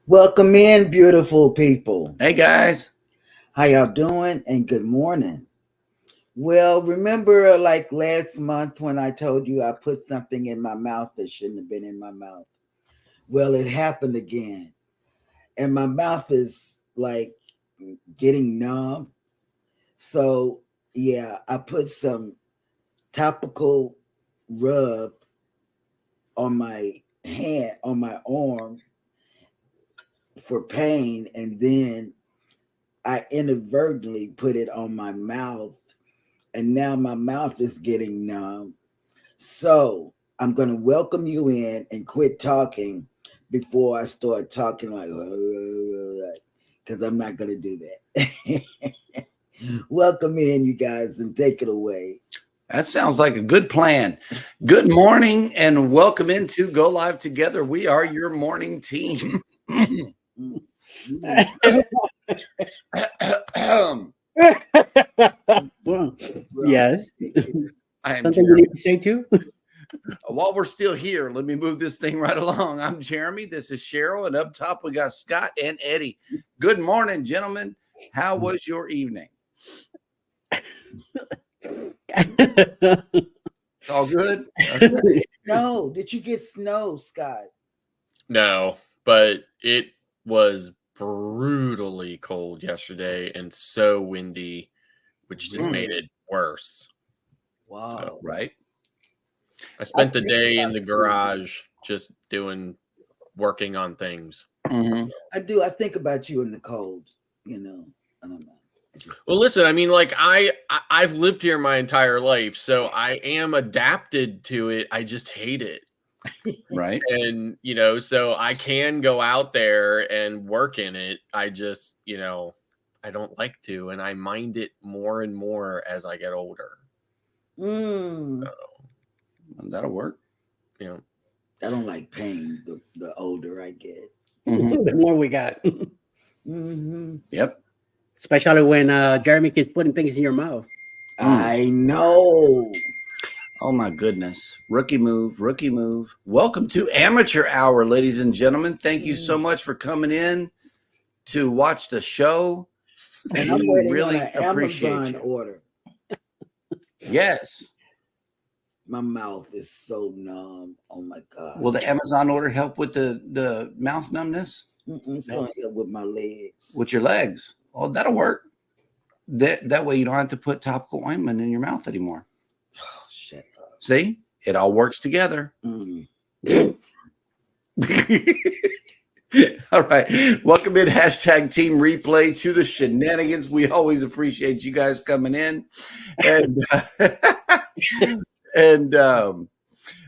Welcome in, beautiful people. Hey, guys. How y'all doing? And good morning. Well, remember like last month when I told you I put something in my mouth that shouldn't have been in my mouth? Well, it happened again. And my mouth is like getting numb. So, yeah, I put some topical rub on my hand, on my arm for pain, and then I inadvertently put it on my mouth, and now my mouth is getting numb. So I'm going to welcome you in and quit talking before I start talking like, because I'm not going to do that. Welcome in, you guys, and take it away. That sounds like a good plan. Good morning and welcome into Go Live Together. We are your morning team. Yes. I am Something you need to say too? While we're still here, let me move this thing right along. I'm Jeremy. This is Cheryl. And up top, we got Scott and Eddie. Good morning, gentlemen. How was your evening? All good? Okay. No, did you get snow, Scott? No, but it was brutally cold yesterday and so windy, which just made it worse. Wow. So, right. I spent the day in the garage just working on things. Mm-hmm. I do. I think about you in the cold, I don't know. Well, listen, I mean, like I've lived here my entire life, so I am adapted to it. I just hate it. Right. And, so I can go out there and work in it. I just, I don't like to, and I mind it more and more as I get older. So, that'll work. I don't like pain the older I get. Mm-hmm. The more we got. Yep. Especially when Jeremy keeps putting things in your mouth. I know. Oh, my goodness. Rookie move. Welcome to Amateur Hour, ladies and gentlemen. Thank you so much for coming in to watch the show. And I'm waiting on an Amazon order. Yes. My mouth is so numb. Oh, my God. Will the Amazon order help with the mouth numbness? It's going to help with my legs. With your legs? Oh, that'll work. That way you don't have to put topical ointment in your mouth anymore. Oh, shut up. See? It all works together. All right. Welcome in hashtag Team Replay to the shenanigans. We always appreciate you guys coming in. And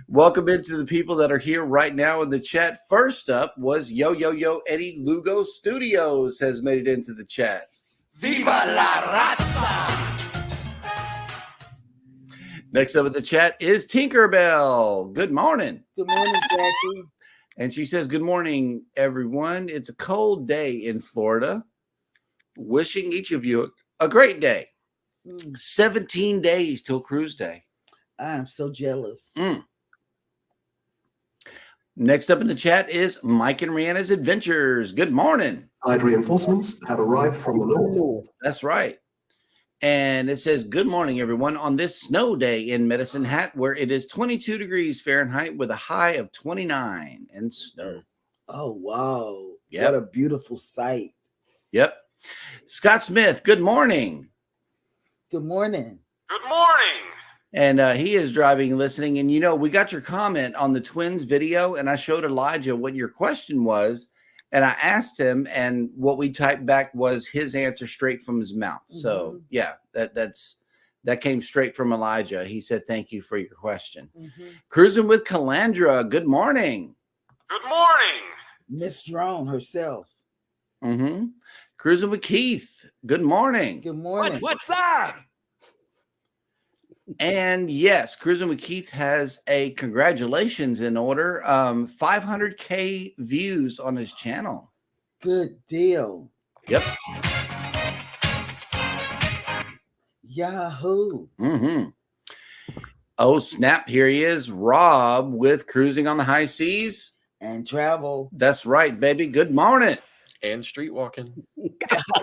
welcome into the people that are here right now in the chat. First up was Yo Eddie. Lugo Studios has made it into the chat. Viva la raza! Next up in the chat is Tinkerbell. Good morning. Good morning, Jackie. And she says, good morning, everyone. It's a cold day in Florida. Wishing each of you a great day. 17 days till cruise day. I am so jealous. Next up in the chat is Mike and Rihanna's Adventures. Good morning. Allied reinforcements have arrived from the north. That's right. And it says, good morning, everyone, on this snow day in Medicine Hat, where it is 22 degrees Fahrenheit with a high of 29 and snow. Oh, wow. Yep. What a beautiful sight. Yep. Scott Smith, good morning. Good morning. Good morning. And he is driving and listening. And, we got your comment on the twins video, and I showed Elijah what your question was. And I asked him, and what we typed back was his answer straight from his mouth. So, yeah, that came straight from Elijah. He said, thank you for your question. Cruising with Calandra. Good morning. Good morning. Miss Drone herself. Cruising with Keith. Good morning. Good morning. What's up? And yes, Cruising with Keith has a congratulations in order. 500K views on his channel. Good deal. Yep. Yahoo. Oh, snap. Here he is. Rob with Cruising on the High Seas. and travel. That's right, baby. Good morning. And street walking.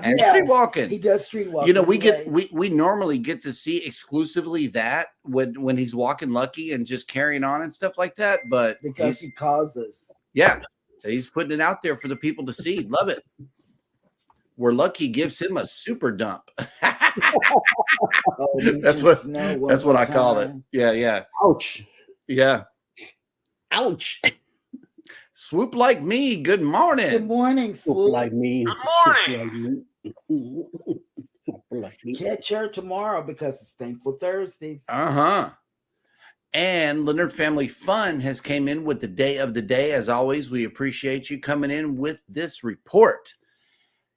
And Yeah, street walking. He does street walking. You know, right. we normally get to see exclusively that when he's walking Lucky and just carrying on and stuff like that. But because he calls us. Yeah, he's putting it out there for the people to see. Love it. Where Lucky gives him a super dump. That's what I call it. Yeah. Ouch. Yeah. Ouch. Swoop like me. Good morning. Good morning, Swoop. Like me. Good morning. Catch her tomorrow because it's Thankful Thursdays. And Leonard Family Fun has came in with the day of the day. As always, we appreciate you coming in with this report.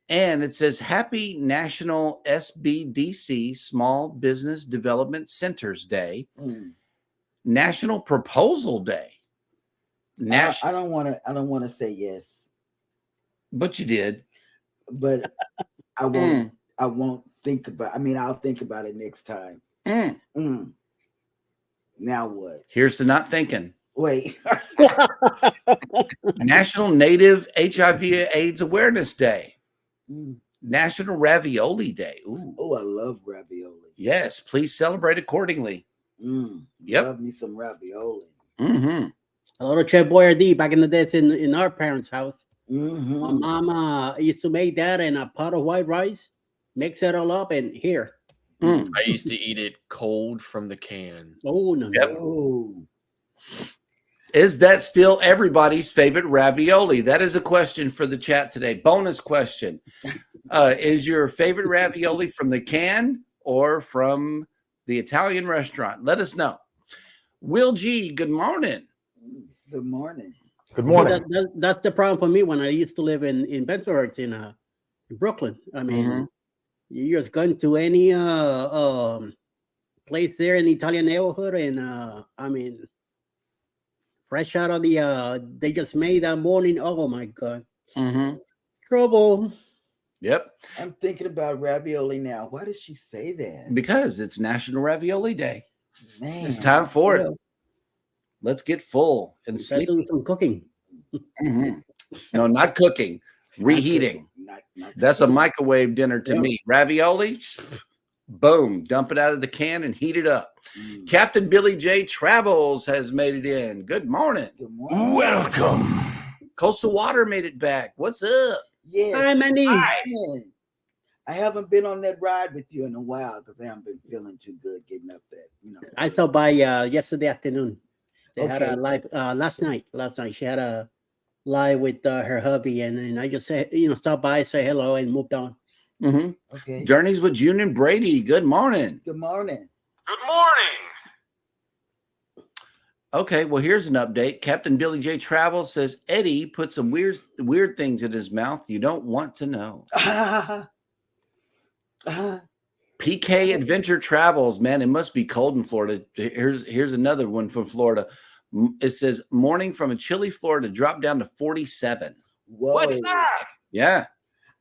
And it says, Happy National SBDC Small Business Development Centers Day. National Proposal Day. I don't want to say yes. But you did. But I won't. I won't think about. I mean, I'll think about it next time. Now what? Here's to not thinking. Wait. National Native HIV/AIDS Awareness Day. National Ravioli Day. Ooh. Oh, I love ravioli. Yes, please celebrate accordingly. Yep. Love me some ravioli. A little Chef Boyardee back in the days in our parents' house. Mm-hmm. My mama used to make that in a pot of white rice, mix it all up, and here. I used to eat it cold from the can. Oh, no. Yep. Oh. Is that still everybody's favorite ravioli? That is a question for the chat today. Bonus question. Is your favorite ravioli from the can or from the Italian restaurant? Let us know. Will G, good morning. Good morning. Good morning. So that's the problem for me when I used to live in Bensonhurst in Brooklyn. I mean, you just go to any place there in the Italian neighborhood, and I mean, fresh out of the they just made that morning. Oh my God. Trouble. Yep. I'm thinking about ravioli now. Why did she say that? Because it's National Ravioli Day. Man, It's time for it. Let's get full and sleep. Doing some cooking. No, not cooking. Reheating. Not That's a microwave dinner to me. Ravioli, boom, dump it out of the can and heat it up. Captain Billy J Travels has made it in. Good morning. Good morning. Welcome. Coastal Water made it back. What's up? Yes. Hi, Mandy. I haven't been on that ride with you in a while because I haven't been feeling too good getting up that. I saw by yesterday afternoon. They had a Okay. live last night. She had a live with her hubby, and I just said, stop by, say hello, and moved on. Okay. Journeys with June and Brady. Good morning. Good morning. Good morning. Okay, well, here's an update. Captain Billy J Travels says Eddie put some weird things in his mouth you don't want to know. PK Adventure Travels, man, it must be cold in Florida. Here's another one from Florida. It says morning from a chilly Florida drop down to 47. Whoa. What's that? Yeah.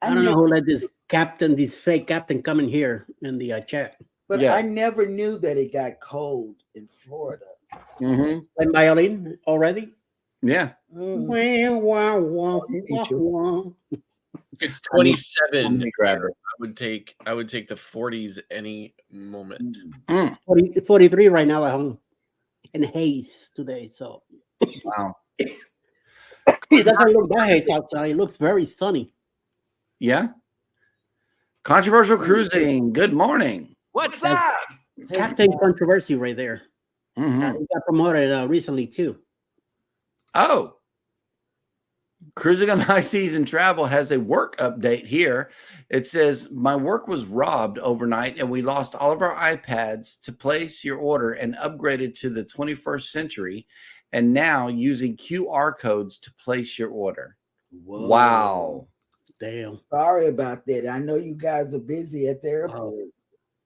I don't know who let this fake captain come in here in the chat. But Yeah. I never knew that it got cold in Florida. Playing violin already? Yeah. Wow. It's 27. Let me grab it. I would take the 40s any moment. 43 right now at home. And haze today, so Wow. it doesn't look that haze outside. It looks very sunny. Yeah. Controversial cruising. Good morning. What's up? Captain Controversy right there. He got promoted recently too. Oh. Cruising on the High Seas and Travel has a work update here. It says, my work was robbed overnight and we lost all of our iPads to place your order and upgraded to the 21st century and now using QR codes to place your order. Whoa. Wow. Damn. Sorry about that. I know you guys are busy at the airport.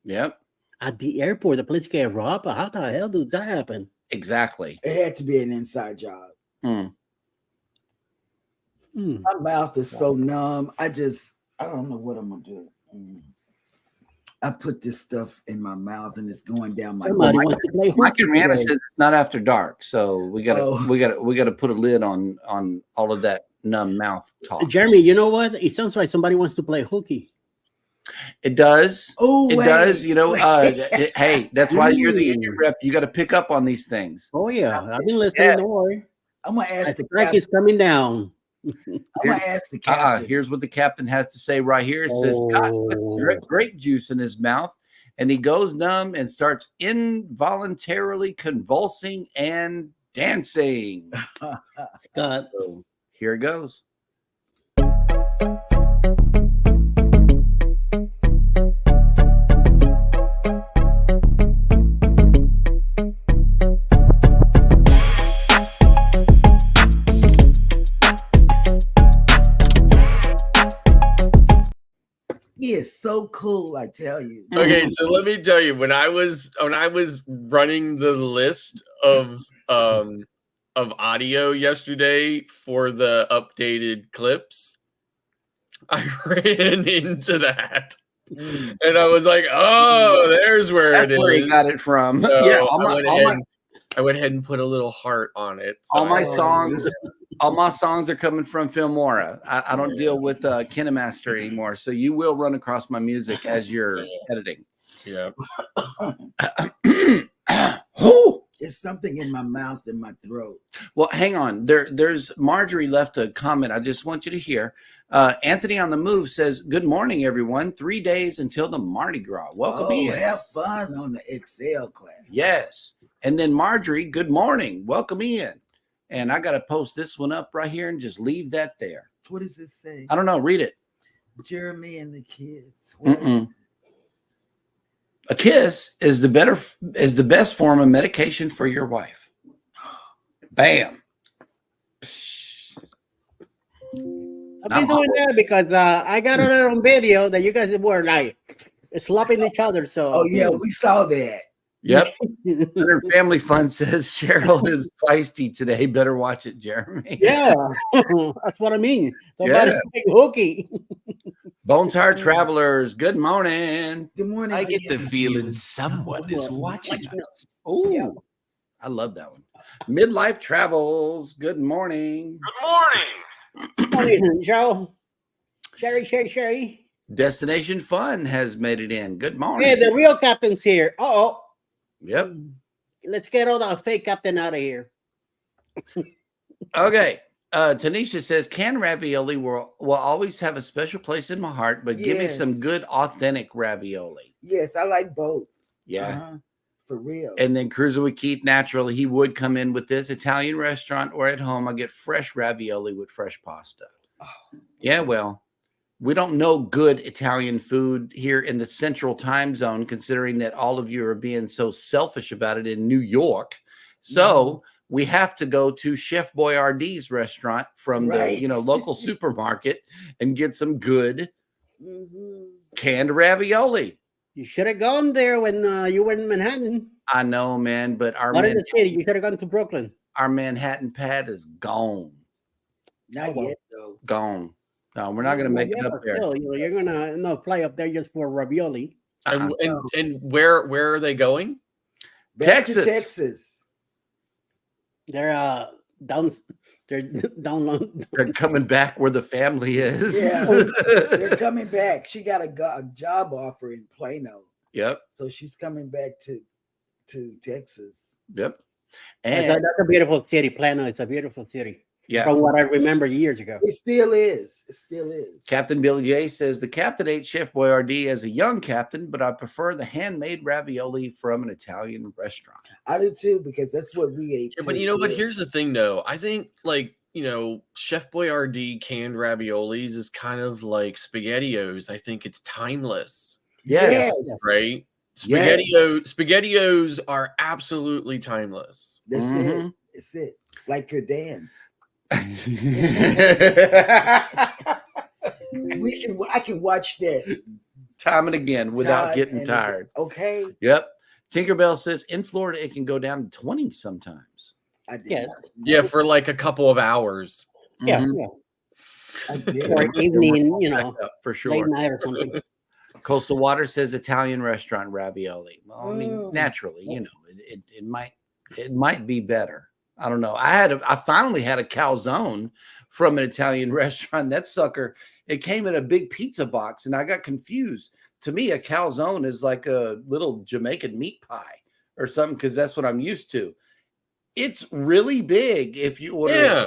Yep. At the airport, the police get robbed. How the hell does that happen? Exactly. It had to be an inside job. My mouth is so numb. I don't know what I'm gonna do. I put this stuff in my mouth and it's going down my Somebody nose. wants to play Mike hooky Amanda today. says it's not after dark, so we gotta Oh. we gotta put a lid on all of that numb mouth talk. Jeremy, you know what? It sounds like somebody wants to play hooky. It does. Oh, It wait. does. You know, hey, that's why you're the union Mm. rep. You got to pick up on these things. Oh yeah, I've been listening. Yeah. Don't worry. I'm gonna ask The the crack captain. is coming down. I'm gonna ask the captain. Here's what the captain has to say right here. It says Scott puts grape juice in his mouth and he goes numb and starts involuntarily convulsing and dancing. Scott. So here it goes. He is so cool, I tell you. Okay, so let me tell you, when I was running the list of audio yesterday for the updated clips, I ran into that. And I was like, oh, there's where That's it is. where he got it from. So Yeah, I went ahead and put a little heart on it. all my Oh, songs, all my songs are coming from Filmora. I don't deal with KineMaster anymore, so you will run across my music as you're editing. Yeah. It's something in my mouth and my throat. Well, hang on. There's Marjorie left a comment. I just want you to hear. Anthony on the Move says, "Good morning, everyone. 3 days until the Mardi Gras. Welcome in. Have fun on the Excel class." Yes. And then Marjorie, good morning. Welcome in. And I got to post this one up right here and just leave that there. What does it say? I don't know. Read it. Jeremy and the kids. Mm-mm. A kiss is the best form of medication for your wife. Bam. I've been doing that because I got it on video that you guys were like slapping each other. So Oh yeah, we saw that. Yep. Her Family Fun says Cheryl is feisty today. Better watch it, Jeremy. Yeah, that's what I mean. Somebody's playing hooky. Bone Tired Travelers, good morning. Good morning. I get the Ian. feeling someone is watching us. Oh, Yeah. I love that one. Midlife Travels, good morning. Good morning. Morning, Joe. Sherry. Destination Fun has made it in. Good morning. Hey, the real captain's here. Uh-oh. Yep. Let's get all the fake captain out of here. Okay. Tanisha says canned ravioli will always have a special place in my heart, but give me some Yes. good authentic ravioli. Yes, I like both. Yeah. Uh-huh. For real. And then Cruising with Keith, naturally, he would come in with this Italian restaurant or at home. I get fresh ravioli with fresh pasta. Oh. Yeah, well, we don't know good Italian food here in the central time zone, considering that all of you are being so selfish about it in New York. So we have to go to Chef Boyardee's restaurant from Right. the local supermarket and get some good Mhm. canned ravioli. You should have gone there when you were in Manhattan. I know, man, but Not in the city. You should have gone to Brooklyn. our Manhattan pad is gone. Not yet though. Gone. No, we're not going to make it Yeah, up but there. still, you're gonna fly up there just for ravioli. And where are they going? Back to Texas. Texas. They're down. They're down. They're coming back where the family is. Yeah. They're coming back. She got a job offer in Plano, Yep. so she's coming back to Texas. Yep. That's And a beautiful city. Plano. It's a beautiful city. yeah, From what I remember years ago. It still is. It still is. Captain Billy J says the captain ate Chef Boyardee as a young captain, but I prefer the handmade ravioli from an Italian restaurant. I do too because that's what we ate. Yeah, but too. but Yeah. here's the thing though. I think Chef Boyardee canned raviolis is kind of like SpaghettiOs. I think it's timeless, Yes. Yes. right? Yes. SpaghettiOs are absolutely timeless. That's Mhm. it. It's it. It's like your dance. I can watch that Time and again without time getting and- tired. Okay. Yep. Tinkerbell says in Florida it can go down to 20 sometimes. I did. Yeah. not Yeah, know. for like a couple of hours. Yeah, Mhm. yeah. I did. Or evening, Yep, for late sure. night or something. Coastal Water says Italian restaurant ravioli. Well, I mean, naturally, you know, it might be better. I don't know. I finally had a calzone from an Italian restaurant. That sucker, it came in a big pizza box, and I got confused. To me, a calzone is like a little Jamaican meat pie or something, because that's what I'm used to. It's really big if you order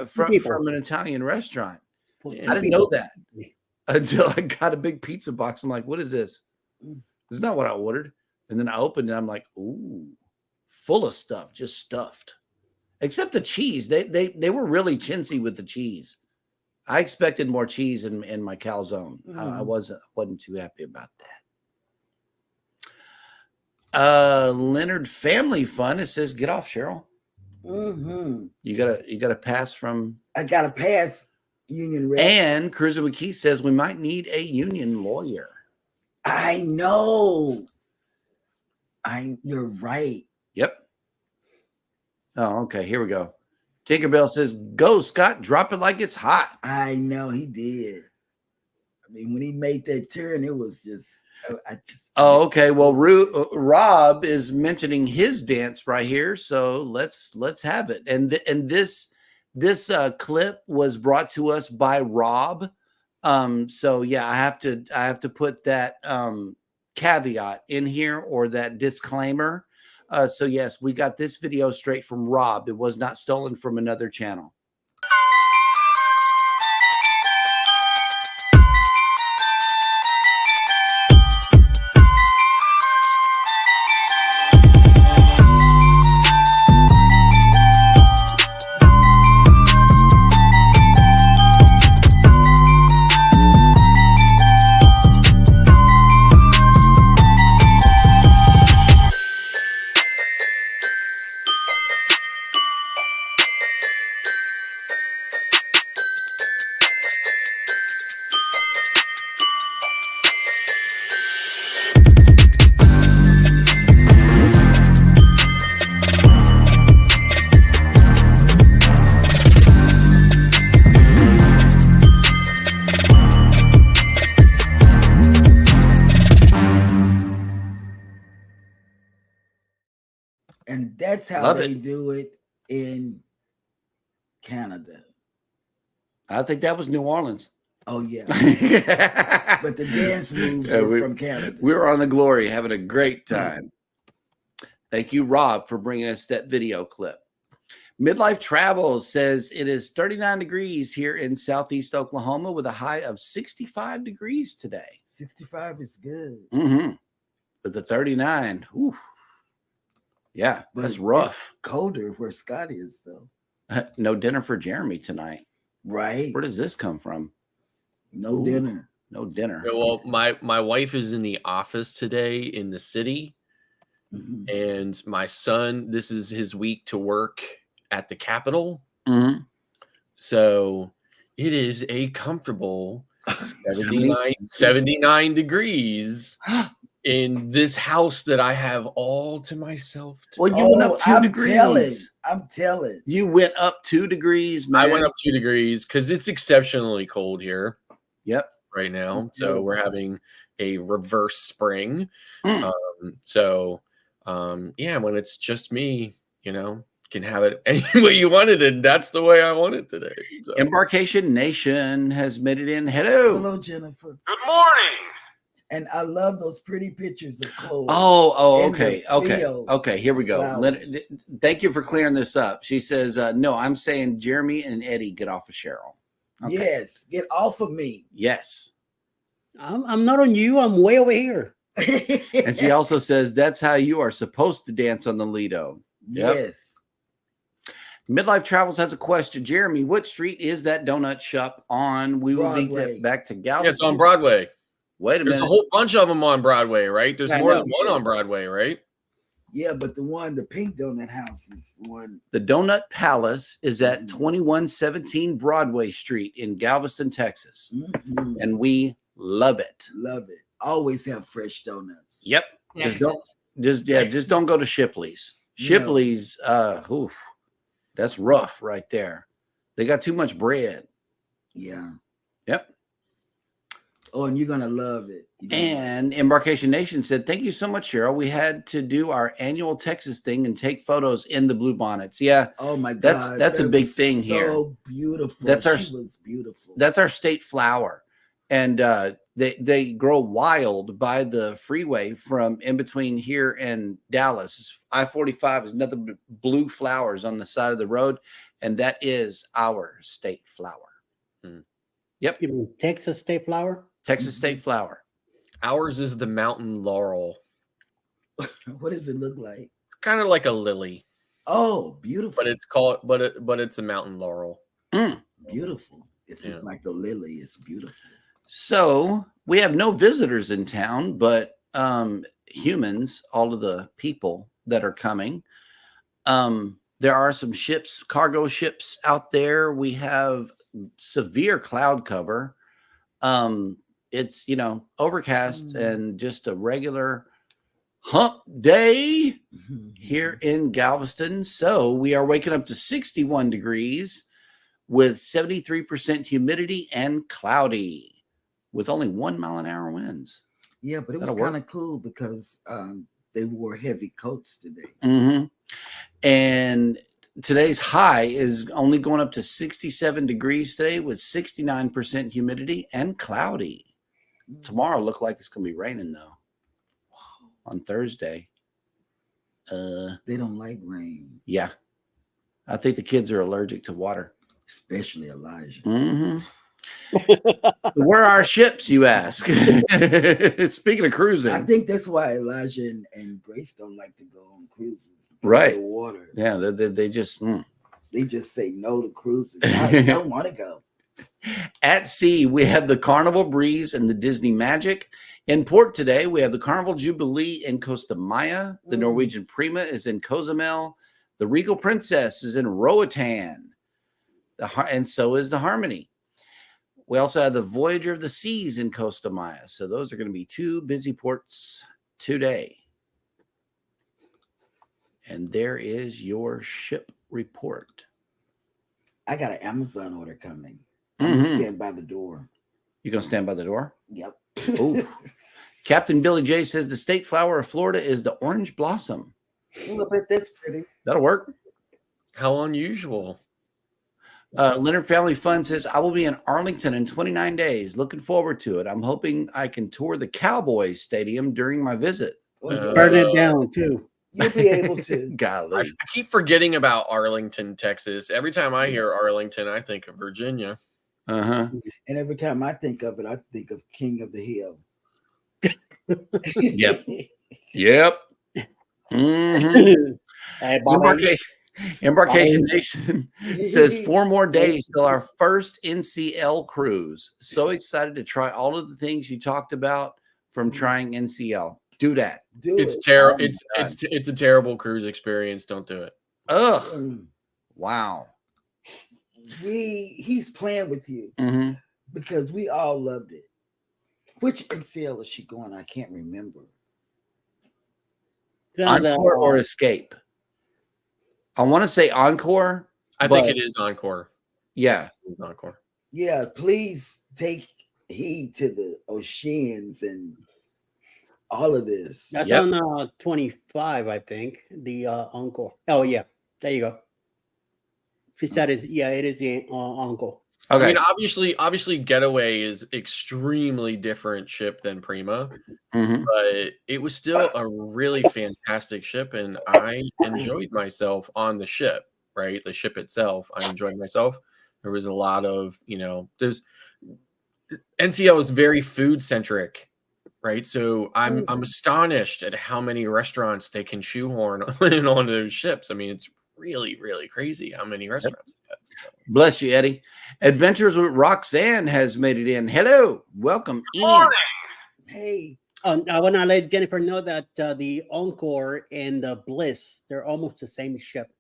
from an Italian restaurant. I didn't know that until I got a big pizza box. I'm like, what is this? This is not what I ordered. And then I opened it. I'm like, ooh, full of stuff, just stuffed. Except the cheese. They were really chintzy with the cheese. I expected more cheese in my calzone. I wasn't too happy about that. Leonard Family Fun. It says, get off, Cheryl. You gotta pass from. I gotta pass union rep. And Cruiser McKee says we might need a union lawyer. I know. You're right. Yep. Oh, okay. Here we go. Tinkerbell says, go, Scott, drop it like it's hot. I know he did. I mean, when he made that turn, it was just. Oh, okay. Well, Rob is mentioning his dance right here, so let's have it. And this clip was brought to us by Rob. So yeah, I have to put that caveat in here, or that disclaimer. So yes, we got this video straight from Rob. It was not stolen from another channel. And that's how they do it in Canada. I think that was New Orleans. Oh, yeah. But the dance moves are from Canada. We were on the Glory having a great time. Thank you, Rob, for bringing us that video clip. Midlife Travel says it is 39 degrees here in Southeast Oklahoma with a high of 65 degrees today. 65 is good. But the 39, whew. Yeah, But that's rough. It's colder where Scott is, though. No dinner for Jeremy tonight. Right. Where does this come from? No dinner. No dinner. Well, my wife is in the office today in the city, and my son, this is his week to work at the Capitol. So it is a comfortable 79 degrees in this house that I have all to myself. Well, you went up 2 degrees. I'm telling. You went up 2 degrees, man. I went up 2 degrees because it's exceptionally cold here. Yep. Right now. So we're having a reverse spring. Yeah, when it's just me, you can have it any way you want it, and that's the way I want it today. So. Embarkation Nation has made it in. Hello, Jennifer. Good morning. And I love those pretty pictures of clothes. Okay. Here we go. Thank you for clearing this up. She says, no, I'm saying Jeremy and Eddie get off of Cheryl. Okay. Yes, get off of me. Yes. I'm not on you. I'm way over here. And she also says, that's how you are supposed to dance on the Lido. Yep. Yes. Midlife Travels has a question. Jeremy, what street is that donut shop on? We will be back to Galveston. Yeah, it's on Broadway. Wait a minute. There's a whole bunch of them on Broadway, right? There's more than one on Broadway, right? Yeah, but the pink donut house is one. The Donut Palace is at 2117 Broadway Street in Galveston, Texas. And we love it. Love it. Always have fresh donuts. Yep. Just don't go to Shipley's. Shipley's, that's rough right there. They got too much bread. Yeah. Yep. Oh, and you're gonna love it. And Embarkation Nation said, "Thank you so much, Cheryl. We had to do our annual Texas thing and take photos in the blue bonnets." Yeah. Oh my God, that's a big thing here. So beautiful. She was beautiful. That's our state flower, and they grow wild by the freeway from in between here and Dallas. I-45 is nothing but blue flowers on the side of the road, and that is our state flower. Yep. You mean Texas state flower? Texas state flower. Ours is the mountain laurel. What does it look like? It's kind of like a lily. Oh, beautiful. But it's called, but it's a mountain laurel. Beautiful. If it's like the lily, it's beautiful. So we have no visitors in town, but humans, all of the people that are coming. There are some ships, cargo ships out there. We have severe cloud cover. It's, overcast and just a regular hump day here in Galveston. So we are waking up to 61 degrees with 73% humidity and cloudy with only 1 mile an hour winds. Yeah, but it was kind of cool because they wore heavy coats today. Mm-hmm. And today's high is only going up to 67 degrees today with 69% humidity and cloudy. Tomorrow look like it's going to be raining though. On Thursday. They don't like rain. Yeah. I think the kids are allergic to water. Especially Elijah. Mm-hmm. So where are our ships, you ask? Speaking of cruising. I think that's why Elijah and Grace don't like to go on cruises. Right. The water. Yeah, they just... They just say no to cruising. I don't want to go. At sea, we have the Carnival Breeze and the Disney Magic. In port today, we have the Carnival Jubilee in Costa Maya. The Norwegian Prima is in Cozumel. The Regal Princess is in Roatan. And so is the Harmony. We also have the Voyager of the Seas in Costa Maya. So those are going to be two busy ports today. And there is your ship report. I got an Amazon order coming. I'm going to stand by the door. You going to stand by the door? Yep. Ooh. Captain Billy J says the state flower of Florida is the orange blossom. I bet that's pretty. That'll work. How unusual. Leonard Family Fun says, I will be in Arlington in 29 days. Looking forward to it. I'm hoping I can tour the Cowboys Stadium during my visit. Burn it down, too. You'll be able to. Golly. I keep forgetting about Arlington, Texas. Every time I hear Arlington, I think of Virginia. Uh-huh. And every time I think of it, I think of King of the Hill. Yep. Yep. Mm-hmm. Embarkation Nation says 4 more days till our first NCL cruise. So excited to try all of the things you talked about from trying NCL. Do that. It's terrible. It's a terrible cruise experience. Don't do it. Ugh. Wow. He's playing with you because we all loved it. Which NCL is she going? I can't remember. Encore or Escape? I want to say Encore. I think it is Encore. Yeah. It's Encore. Yeah, please take heed to the oceans and all of this. That's on 25, I think. The Encore. Oh, yeah. There you go. She said it is the Encore. Okay. I mean, obviously, Getaway is extremely different ship than Prima, but it was still a really fantastic ship, and I enjoyed myself on the ship. Right, the ship itself, I enjoyed myself. There was a lot of, there's NCL is very food centric, right? So I'm astonished at how many restaurants they can shoehorn on those ships. I mean, it's really, really crazy how many restaurants they have. Bless you, Eddie. Adventures with Roxanne has made it in. Hello. Welcome in. Hey. I want to let Jennifer know that the Encore and the Bliss, they're almost the same ship.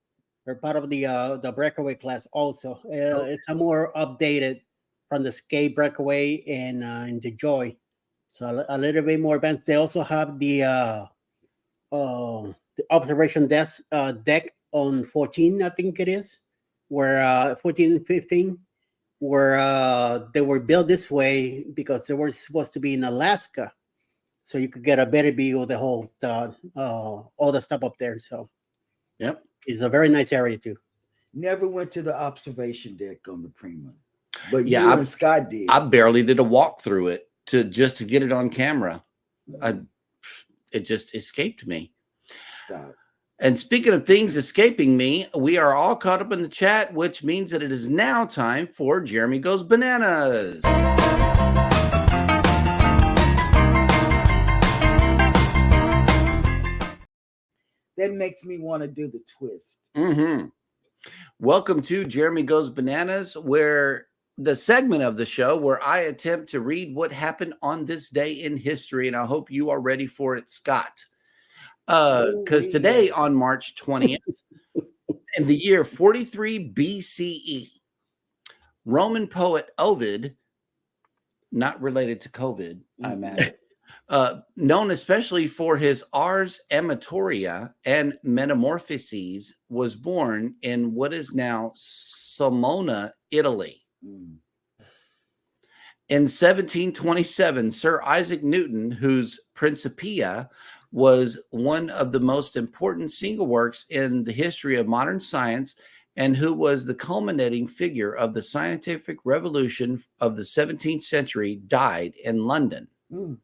They're part of the Breakaway class also. It's a more updated from the Skate Breakaway and the Joy. So a little bit more advanced. They also have the observation deck on 14, I think it is. Where 14 and 15, where they were built this way because they were supposed to be in Alaska, so you could get a better view of the whole all the stuff up there. So Yep. it's a very nice area too. Never went to the observation deck on the Prima, but Yeah, you and Scott did. I barely did a walk through it to get it on camera. It just escaped me. Stop. And speaking of things escaping me, we are all caught up in the chat, which means that it is now time for Jeremy Goes Bananas. That makes me want to do the twist. Mm-hmm. Welcome to Jeremy Goes Bananas, where the segment of the show where I attempt to read what happened on this day in history, and I hope you are ready for it, Scott. Because today, on March 20th, in the year 43 BCE, Roman poet Ovid, not related to COVID, I imagine, known especially for his Ars Amatoria and Metamorphoses, was born in what is now Sulmona, Italy. In 1727, Sir Isaac Newton, whose Principia was one of the most important single works in the history of modern science, and who was the culminating figure of the scientific revolution of the 17th century, died in London. In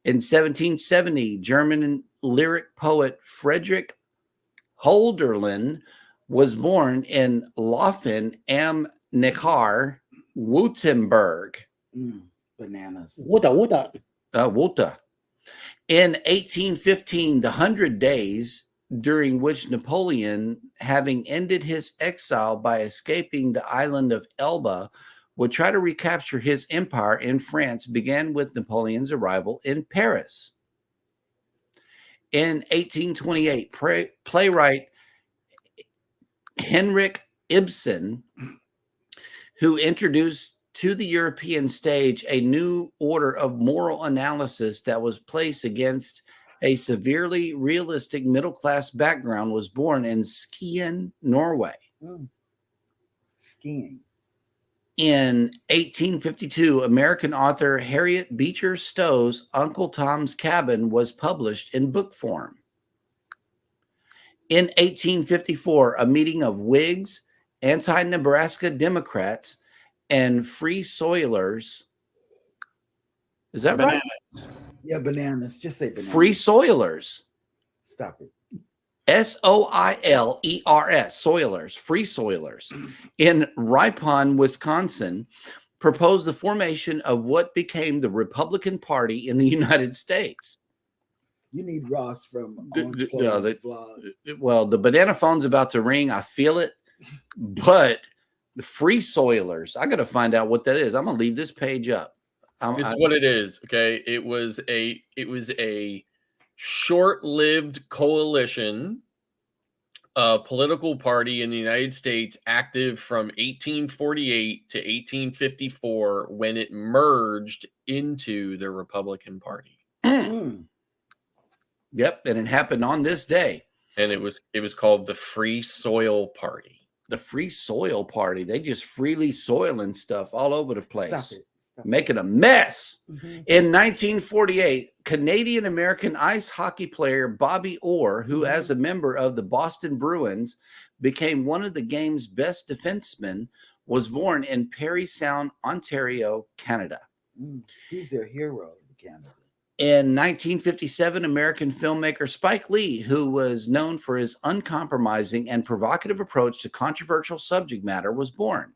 1770, German lyric poet Friedrich Hölderlin was born in Laufen am Neckar, Württemberg. Bananas. Wuta. Wuta. In 1815, the 100 days during which Napoleon, having ended his exile by escaping the island of Elba, would try to recapture his empire in France, began with Napoleon's arrival in Paris. In 1828, playwright Henrik Ibsen, who introduced to the European stage a new order of moral analysis that was placed against a severely realistic middle-class background, was born in Skien, Norway. Skiing. In 1852, American author Harriet Beecher Stowe's Uncle Tom's Cabin was published in book form. In 1854, a meeting of Whigs, anti-Nebraska Democrats, and Free Soilers. Is that right? Yeah, bananas. Just say bananas. Free Soilers. Stop it. Soilers, Soilers, Free Soilers, in Ripon, Wisconsin, proposed the formation of what became the Republican Party in the United States. You need Ross from well, the banana phone's about to ring. I feel it. But the Free Soilers, I got to find out what that is. I'm going to leave this page up. It's what it is. Okay. It was a short-lived coalition, political party in the United States, active from 1848 to 1854, when it merged into the Republican Party. Yep, and it happened on this day. And it was called the Free Soil Party. The Free Soil Party. They just freely soiling stuff all over the place. Stop it. Making a mess. In 1948, Canadian-American ice hockey player Bobby Orr, who as a member of the Boston Bruins became one of the game's best defensemen, was born in Parry Sound, Ontario, Canada. He's their hero in Canada. In 1957, American filmmaker Spike Lee, who was known for his uncompromising and provocative approach to controversial subject matter, was born.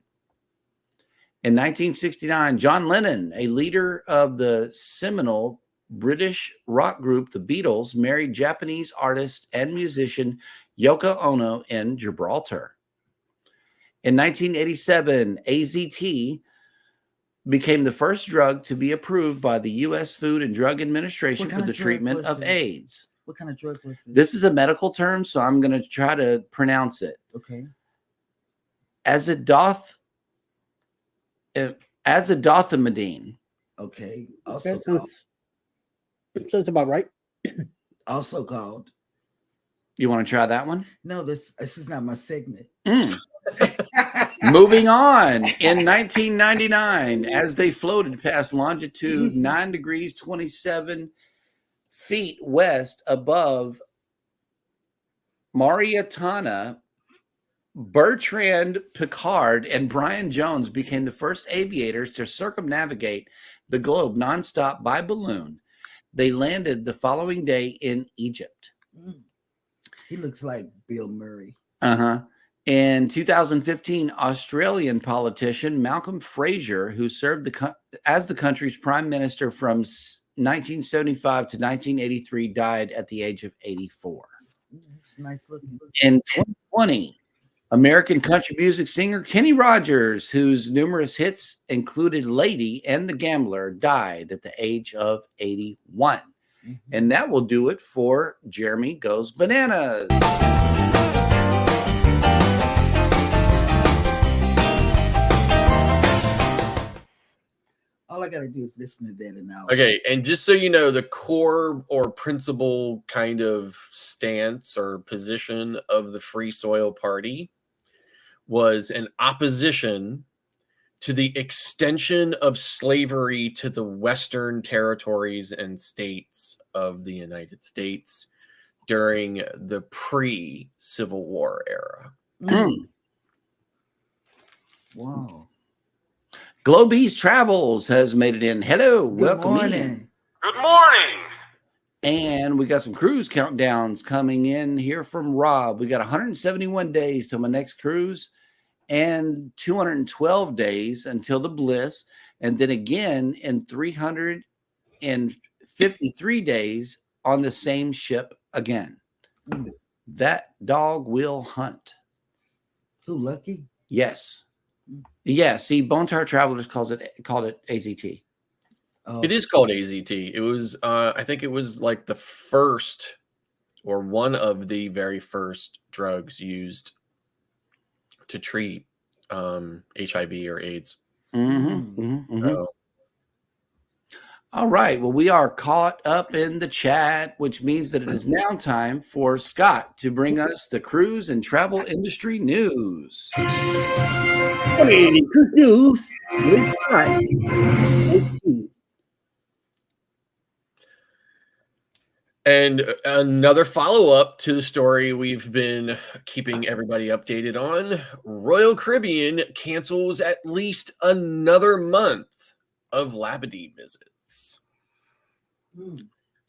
In 1969, John Lennon, a leader of the seminal British rock group The Beatles, married Japanese artist and musician Yoko Ono in Gibraltar. In 1987, AZT became the first drug to be approved by the U.S. Food and Drug Administration for the treatment of AIDS. What kind of drug was this? This is a medical term, so I'm going to try to pronounce it. Okay. Azithromycin. Okay. Sounds about right. Also called You want to try that one? No, this is not my segment. Moving on, in 1999, as they floated past longitude 9 degrees 27 feet west above Mauritania, Bertrand Piccard and Brian Jones became the first aviators to circumnavigate the globe nonstop by balloon. They landed the following day in Egypt. He looks like Bill Murray. In 2015, Australian politician Malcolm Fraser, who served as the country's prime minister from 1975 to 1983, died at the age of 84. Nice looking. In 2020, American country music singer Kenny Rogers, whose numerous hits included Lady and the Gambler, died at the age of 81. And that will do it for Jeremy Goes Bananas. All I got to do is listen to that and now. Okay, and just so you know, the core or principal kind of stance or position of the Free Soil Party was an opposition to the extension of slavery to the Western territories and states of the United States during the pre-Civil War era. Wow. Globease Travels has made it in. Hello, Good welcome morning. in. Good morning. And we got some cruise countdowns coming in here from Rob. We got 171 days till my next cruise and 212 days until the Bliss. And then again in 353 days on the same ship again. That dog will hunt. Who, Lucky? Yes. Yeah, see, Bone Tar Travelers called it AZT. Oh, It is called AZT. It was, I think it was like the first or one of the very first drugs used to treat HIV or AIDS. So, All right. Well, we are caught up in the chat, which means that it is now time for Scott to bring us the cruise and travel industry news. News. and another follow-up to the story we've been keeping everybody updated on. Royal Caribbean cancels at least another month of Labadee visits. So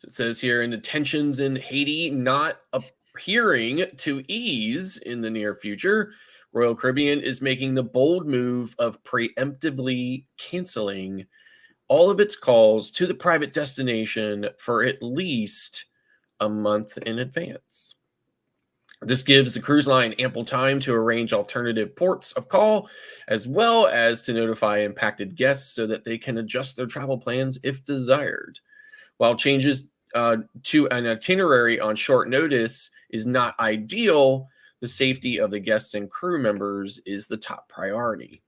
it says here, in the tensions in Haiti not appearing to ease in the near future, Royal Caribbean is making the bold move of preemptively canceling all of its calls to the private destination for at least a month in advance. This gives the cruise line ample time to arrange alternative ports of call, as well as to notify impacted guests so that they can adjust their travel plans if desired. While changes to an itinerary on short notice is not ideal, the safety of the guests and crew members is the top priority.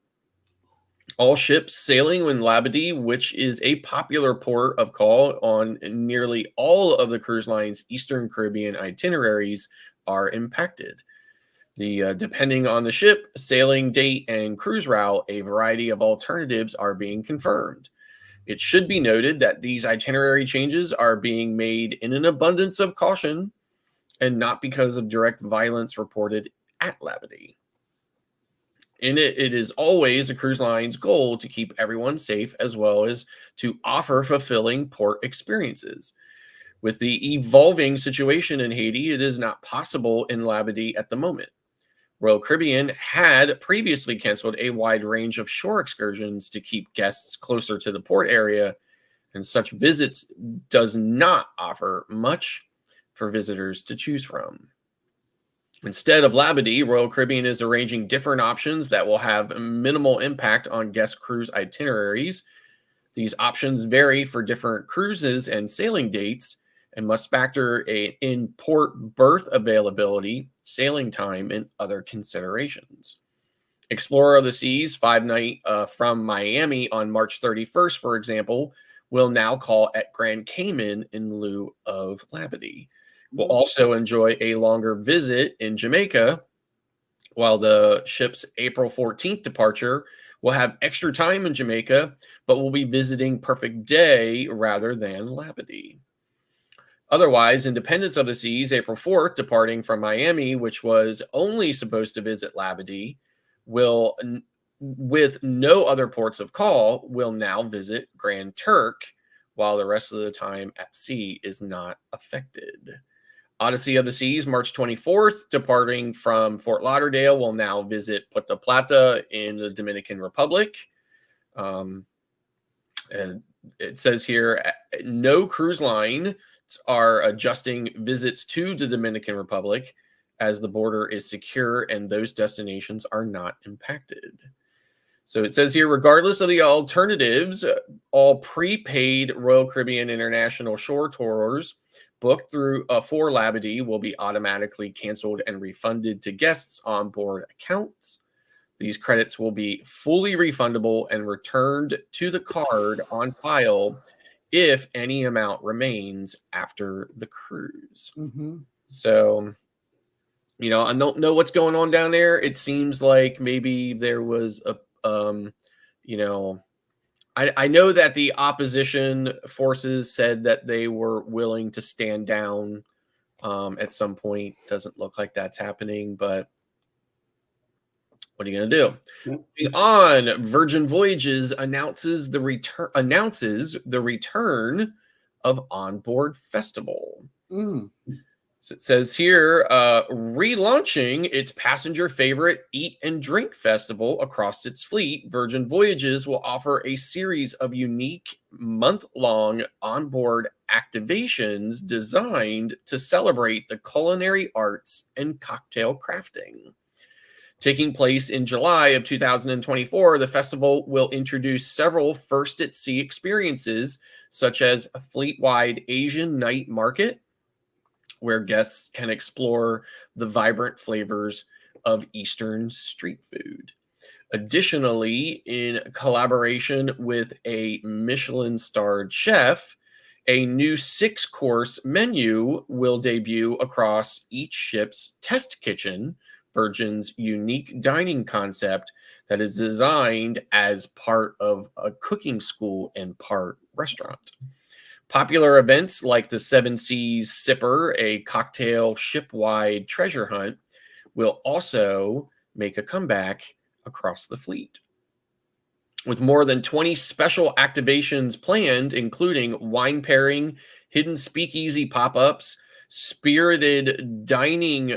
All ships sailing in Labadee, which is a popular port of call on nearly all of the cruise line's Eastern Caribbean itineraries, are impacted. Depending on the ship, sailing date, and cruise route, a variety of alternatives are being confirmed. It should be noted that these itinerary changes are being made in an abundance of caution and not because of direct violence reported at Labadee. In it is always a cruise line's goal to keep everyone safe, as well as to offer fulfilling port experiences. With the evolving situation in Haiti, it is not possible in Labadee at the moment. Royal Caribbean had previously canceled a wide range of shore excursions to keep guests closer to the port area, and such visits does not offer much for visitors to choose from. Instead of Labadee, Royal Caribbean is arranging different options that will have minimal impact on guest cruise itineraries. These options vary for different cruises and sailing dates and must factor in port berth availability, sailing time, and other considerations. Explorer of the Seas 5-night from Miami on March 31st, for example, will now call at Grand Cayman in lieu of Labadee. will also enjoy a longer visit in Jamaica, while the ship's April 14th departure will have extra time in Jamaica, but will be visiting Perfect Day rather than Labadee. Otherwise, Independence of the Seas, April 4th, departing from Miami, which was only supposed to visit Labadee, will, with no other ports of call, will now visit Grand Turk, while the rest of the time at sea is not affected. Odyssey of the Seas, March 24th, departing from Fort Lauderdale, will now visit Puerto Plata in the Dominican Republic. And it says here, no cruise line are adjusting visits to the Dominican Republic as the border is secure and those destinations are not impacted. So it says here, regardless of the alternatives, all prepaid Royal Caribbean International shore tours booked through for Labadee will be automatically canceled and refunded to guests on board accounts. These credits will be fully refundable and returned to the card on file if any amount remains after the cruise. So, you know, I don't know what's going on down there. It seems like maybe there was a, you know, I know that the opposition forces said that they were willing to stand down at some point. Doesn't look like that's happening, but what are you going to do? Moving on, Virgin Voyages announces the return of Onboard Festival. So it says here, relaunching its passenger favorite eat and drink festival across its fleet, Virgin Voyages will offer a series of unique month-long onboard activations designed to celebrate the culinary arts and cocktail crafting. Taking place in July of 2024, the festival will introduce several first-at-sea experiences, such as a fleet-wide Asian night market, where guests can explore the vibrant flavors of Eastern street food. Additionally, in collaboration with a Michelin-starred chef, a new 6-course menu will debut across each ship's test kitchen, Virgin's unique dining concept that is designed as part of a cooking school and part restaurant. Popular events like the Seven Seas Sipper, a cocktail ship-wide treasure hunt, will also make a comeback across the fleet. With more than 20 special activations planned, including wine pairing, hidden speakeasy pop-ups, spirited dinner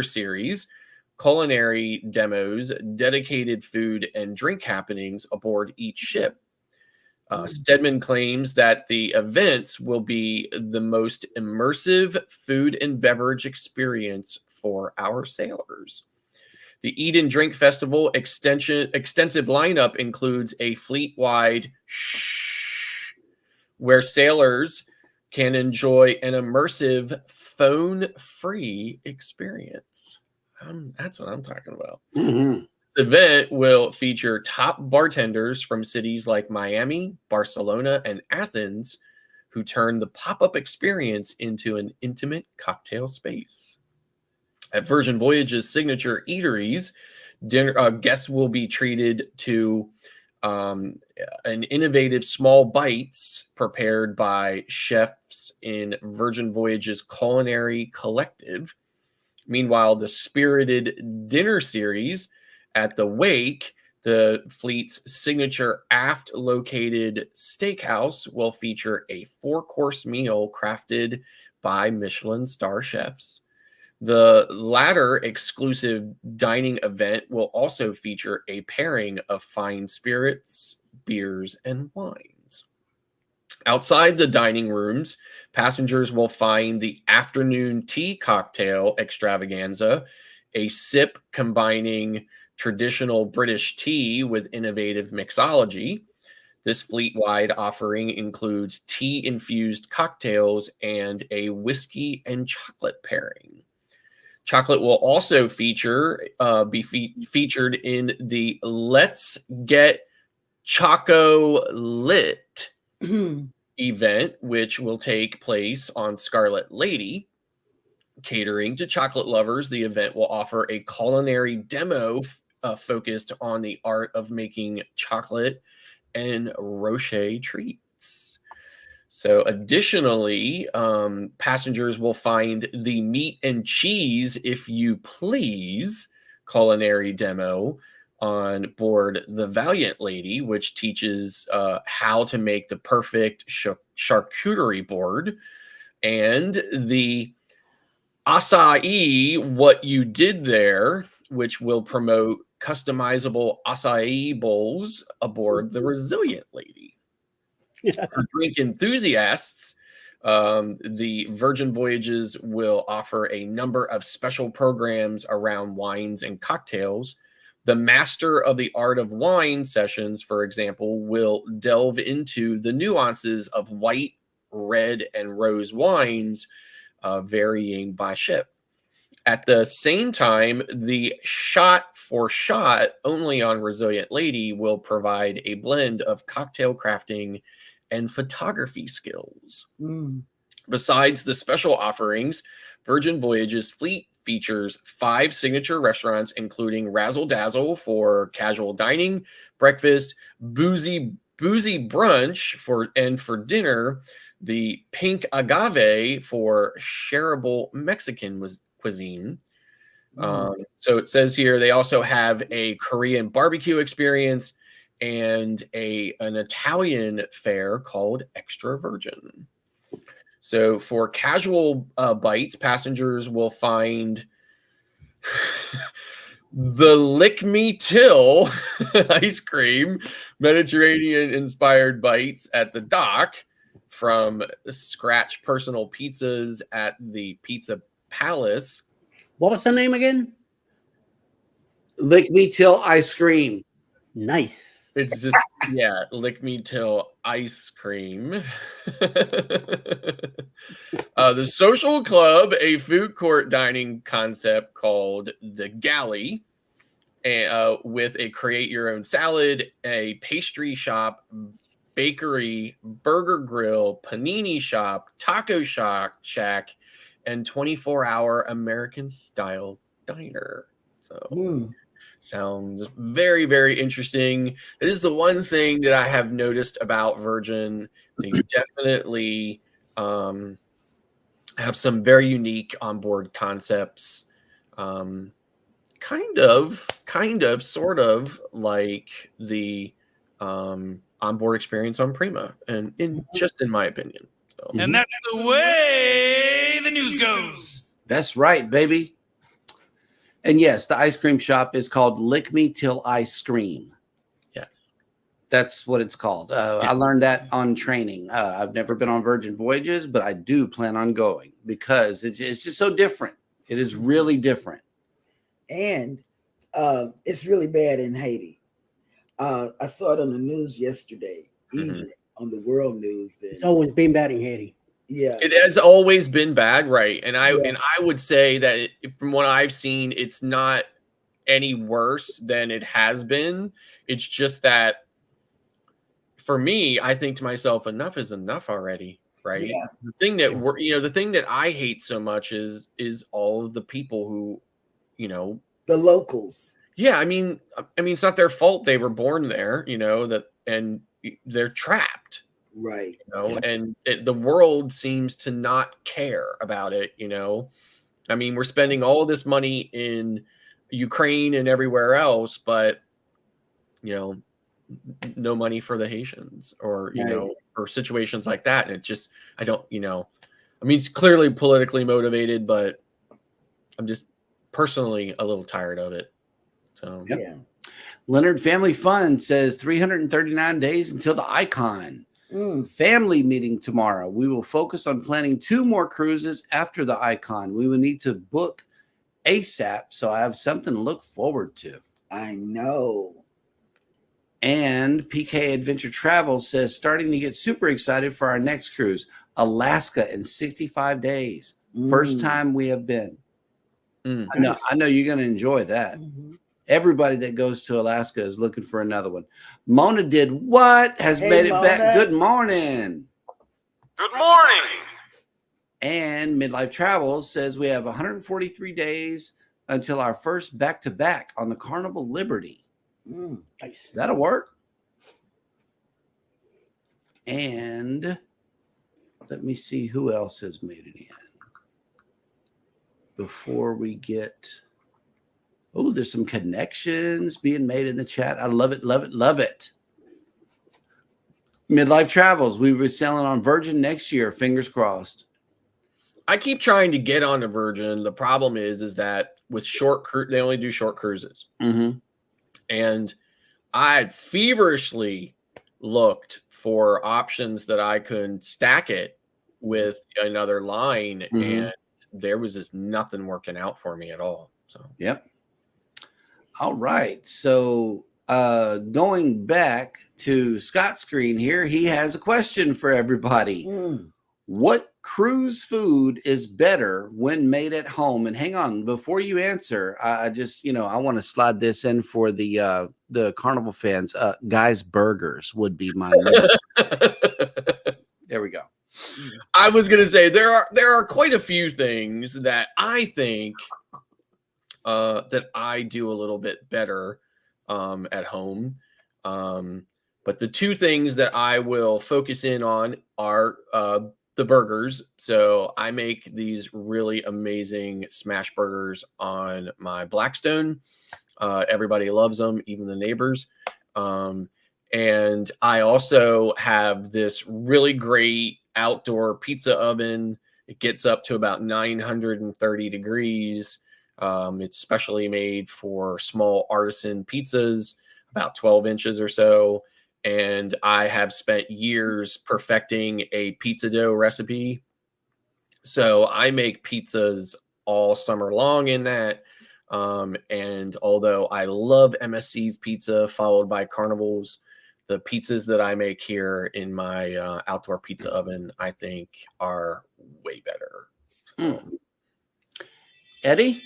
series, culinary demos, dedicated food and drink happenings aboard each ship. Stedman claims that the events will be the most immersive food and beverage experience for our sailors. The Eat and Drink Festival extensive lineup includes a fleet-wide where sailors can enjoy an immersive phone-free experience. That's what I'm talking about. The event will feature top bartenders from cities like Miami, Barcelona, and Athens who turn the pop-up experience into an intimate cocktail space. At Virgin Voyage's signature eateries, guests will be treated to an innovative small bites prepared by chefs in Virgin Voyage's culinary collective. Meanwhile, the spirited dinner series at the Wake, the fleet's signature aft-located steakhouse, will feature a 4-course meal crafted by Michelin star chefs. The latter exclusive dining event will also feature a pairing of fine spirits, beers, and wines. Outside the dining rooms, passengers will find the afternoon tea cocktail extravaganza, a sip combining traditional British tea with innovative mixology. This fleet-wide offering includes tea-infused cocktails and a whiskey and chocolate pairing. Chocolate will also be featured in the Let's Get Choco Lit event, which will take place on Scarlet Lady. Catering to chocolate lovers, the event will offer a culinary demo focused on the art of making chocolate and rocher treats. So additionally, passengers will find the meat and cheese, if you please, culinary demo on board the Valiant Lady, which teaches how to make the perfect charcuterie board. And the acai, what you did there, which will promote customizable acai bowls aboard the Resilient Lady. For drink enthusiasts, the Virgin Voyages will offer a number of special programs around wines and cocktails. The Master of the Art of Wine sessions, for example, will delve into the nuances of white, red, and rose wines, varying by ship. At the same time, the shot for shot only on Resilient Lady will provide a blend of cocktail crafting and photography skills. Besides the special offerings, Virgin Voyages fleet features 5 signature restaurants, including Razzle Dazzle for casual dining, breakfast, boozy brunch for dinner, the Pink Agave for shareable Mexican cuisine. So it says here they also have a Korean barbecue experience and an Italian fare called Extra Virgin. So for casual bites, passengers will find the Lick Me Till ice cream, Mediterranean-inspired bites at the dock from Scratch Personal Pizzas at the Pizza Palace. What was the name again? Lick Me Till ice cream. Nice. It's just, yeah, Lick Me Till ice cream. The Social Club, a food court dining concept called the Galley, with a create your own salad, a pastry shop, bakery, burger grill, panini shop, taco shack, and 24-hour American style diner. So sounds very, very interesting. It is the one thing that I have noticed about Virgin. They definitely have some very unique onboard concepts. Kind of, sort of like the onboard experience on Prima, and in my opinion. So. And that's the way the news goes. That's right, baby. And yes, the ice cream shop is called Lick Me Till Ice Cream. Yes. That's what it's called. I learned that on training. I've never been on Virgin Voyages, but I do plan on going because it's just so different. It is really different. And it's really bad in Haiti. I saw it on the news yesterday evening on the world news. It's always been bad in Haiti. Yeah, it has always been bad, right? And I would say that from what I've seen, it's not any worse than it has been. It's just that for me, I think to myself, enough is enough already, right? Yeah. The thing that the thing that I hate so much is all of the people who, the locals. Yeah, I mean, it's not their fault they were born there, and they're trapped. Right. And the world seems to not care about it. I mean, we're spending all this money in Ukraine and everywhere else, but no money for the Haitians or or situations like that. And it just, I don't, I mean, it's clearly politically motivated, but I'm just personally a little tired of it. So yeah. Leonard Family Fun says 339 days until the Icon. Family meeting tomorrow. We will focus on planning 2 more cruises after the Icon. We will need to book ASAP, so I have something to look forward to. I know. And PK Adventure Travel says starting to get super excited for our next cruise, Alaska in 65 days. First time we have been. I know you're going to enjoy that. Everybody that goes to Alaska is looking for another one. Mona did what? Has made it Mona. back. Good morning. Good morning. And Midlife Travels says we have 143 days until our first back-to-back on the Carnival Liberty. Nice. That'll work. And let me see who else has made it in before we get. Oh, there's some connections being made in the chat. I love it, love it, love it. Midlife Travels. We were selling on Virgin next year. Fingers crossed. I keep trying to get on a Virgin. The problem is that with they only do short cruises. Mm-hmm. And I feverishly looked for options that I could stack it with another line, and there was just nothing working out for me at all. So, yep. All right. So going back to Scott's screen here, he has a question for everybody. What cruise food is better when made at home? And hang on, before you answer, I just, I want to slide this in for the Carnival fans. Guys, burgers would be my There we go. I was going to say there are quite a few things that I think that I do a little bit better at home. But the two things that I will focus in on are the burgers. So I make these really amazing smash burgers on my Blackstone. Everybody loves them, even the neighbors. And I also have this really great outdoor pizza oven. It gets up to about 930 degrees. It's specially made for small artisan pizzas, about 12 inches or so. And I have spent years perfecting a pizza dough recipe. So I make pizzas all summer long in that. And although I love MSC's pizza followed by Carnival's, the pizzas that I make here in my outdoor pizza oven, I think are way better. Eddie?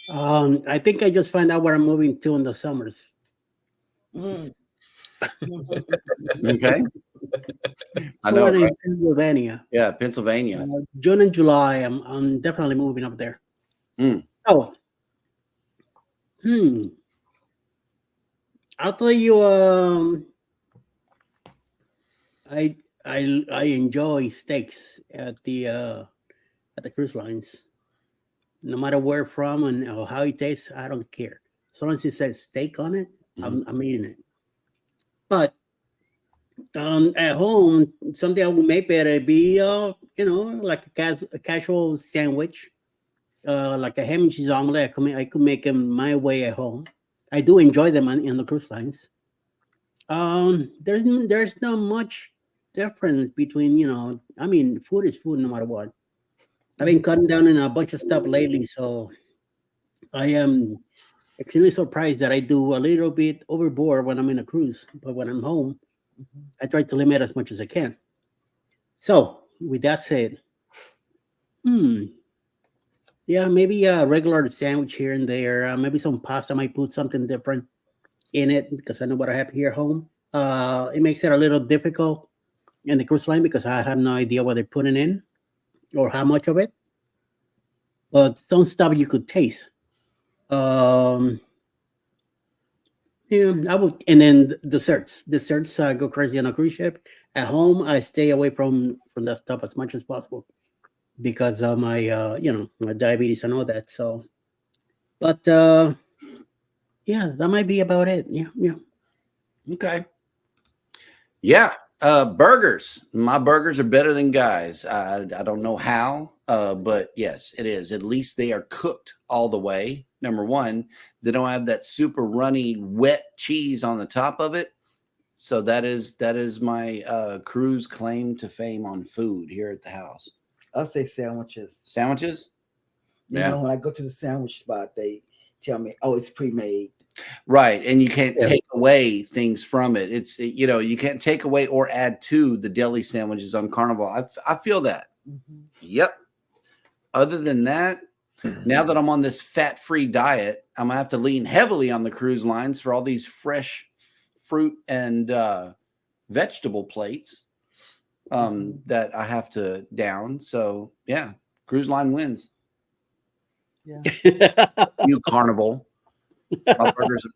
I think I just find out where I'm moving to in the summers. Okay. I know, right? Pennsylvania. Yeah, Pennsylvania. June and July, I'm definitely moving up there. Oh. I'll tell you, I enjoy steaks at the cruise lines. No matter where from and how it tastes, I don't care. As long as it says steak on it, I'm eating it. But at home, something I would make better be, like a casual sandwich, like a ham and cheese omelet. I could make them my way at home. I do enjoy them in the cruise lines. There's not much difference between, food is food no matter what. I've been cutting down on a bunch of stuff lately, so I am extremely surprised that I do a little bit overboard when I'm in a cruise. But when I'm home, I try to limit as much as I can. So with that said, yeah, maybe a regular sandwich here and there. Maybe some pasta. I might put something different in it because I know what I have here at home. It makes it a little difficult in the cruise line because I have no idea what they're putting in or how much of it. But some stuff you could taste. Yeah, I would, and then desserts. Desserts go crazy on a cruise ship. At home, I stay away from that stuff as much as possible because of my my diabetes and all that. So, but yeah, that might be about it. Yeah. Okay. Yeah. Burgers. My burgers are better than Guys. I don't know how, but yes, it is. At least they are cooked all the way. Number one, they don't have that super runny, wet cheese on the top of it. So that is my cruise claim to fame on food here at the house. I'll say sandwiches. Sandwiches? You know, when I go to the sandwich spot, they tell me, "Oh, it's pre-made." Right, and you can't take away things from it. It's you can't take away or add to the deli sandwiches on Carnival. I feel that. Yep. Other than that, now that I'm on this fat-free diet, I'm gonna have to lean heavily on the cruise lines for all these fresh fruit and vegetable plates. that I have to down. So yeah, cruise line wins. Yeah. You Carnival.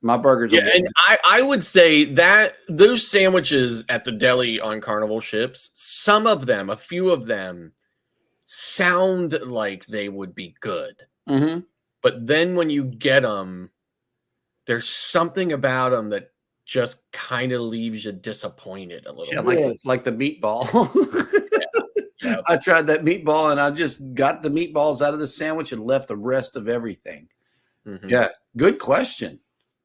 My burgers Yeah, are and I would say that those sandwiches at the deli on Carnival ships, some of them, a few of them, sound like they would be good. Mm-hmm. But then when you get them, there's something about them that just kind of leaves you disappointed a little Yeah, bit. like the meatball. Yeah. I tried that meatball and I just got the meatballs out of the sandwich and left the rest of everything. Mhm. Yeah, good question.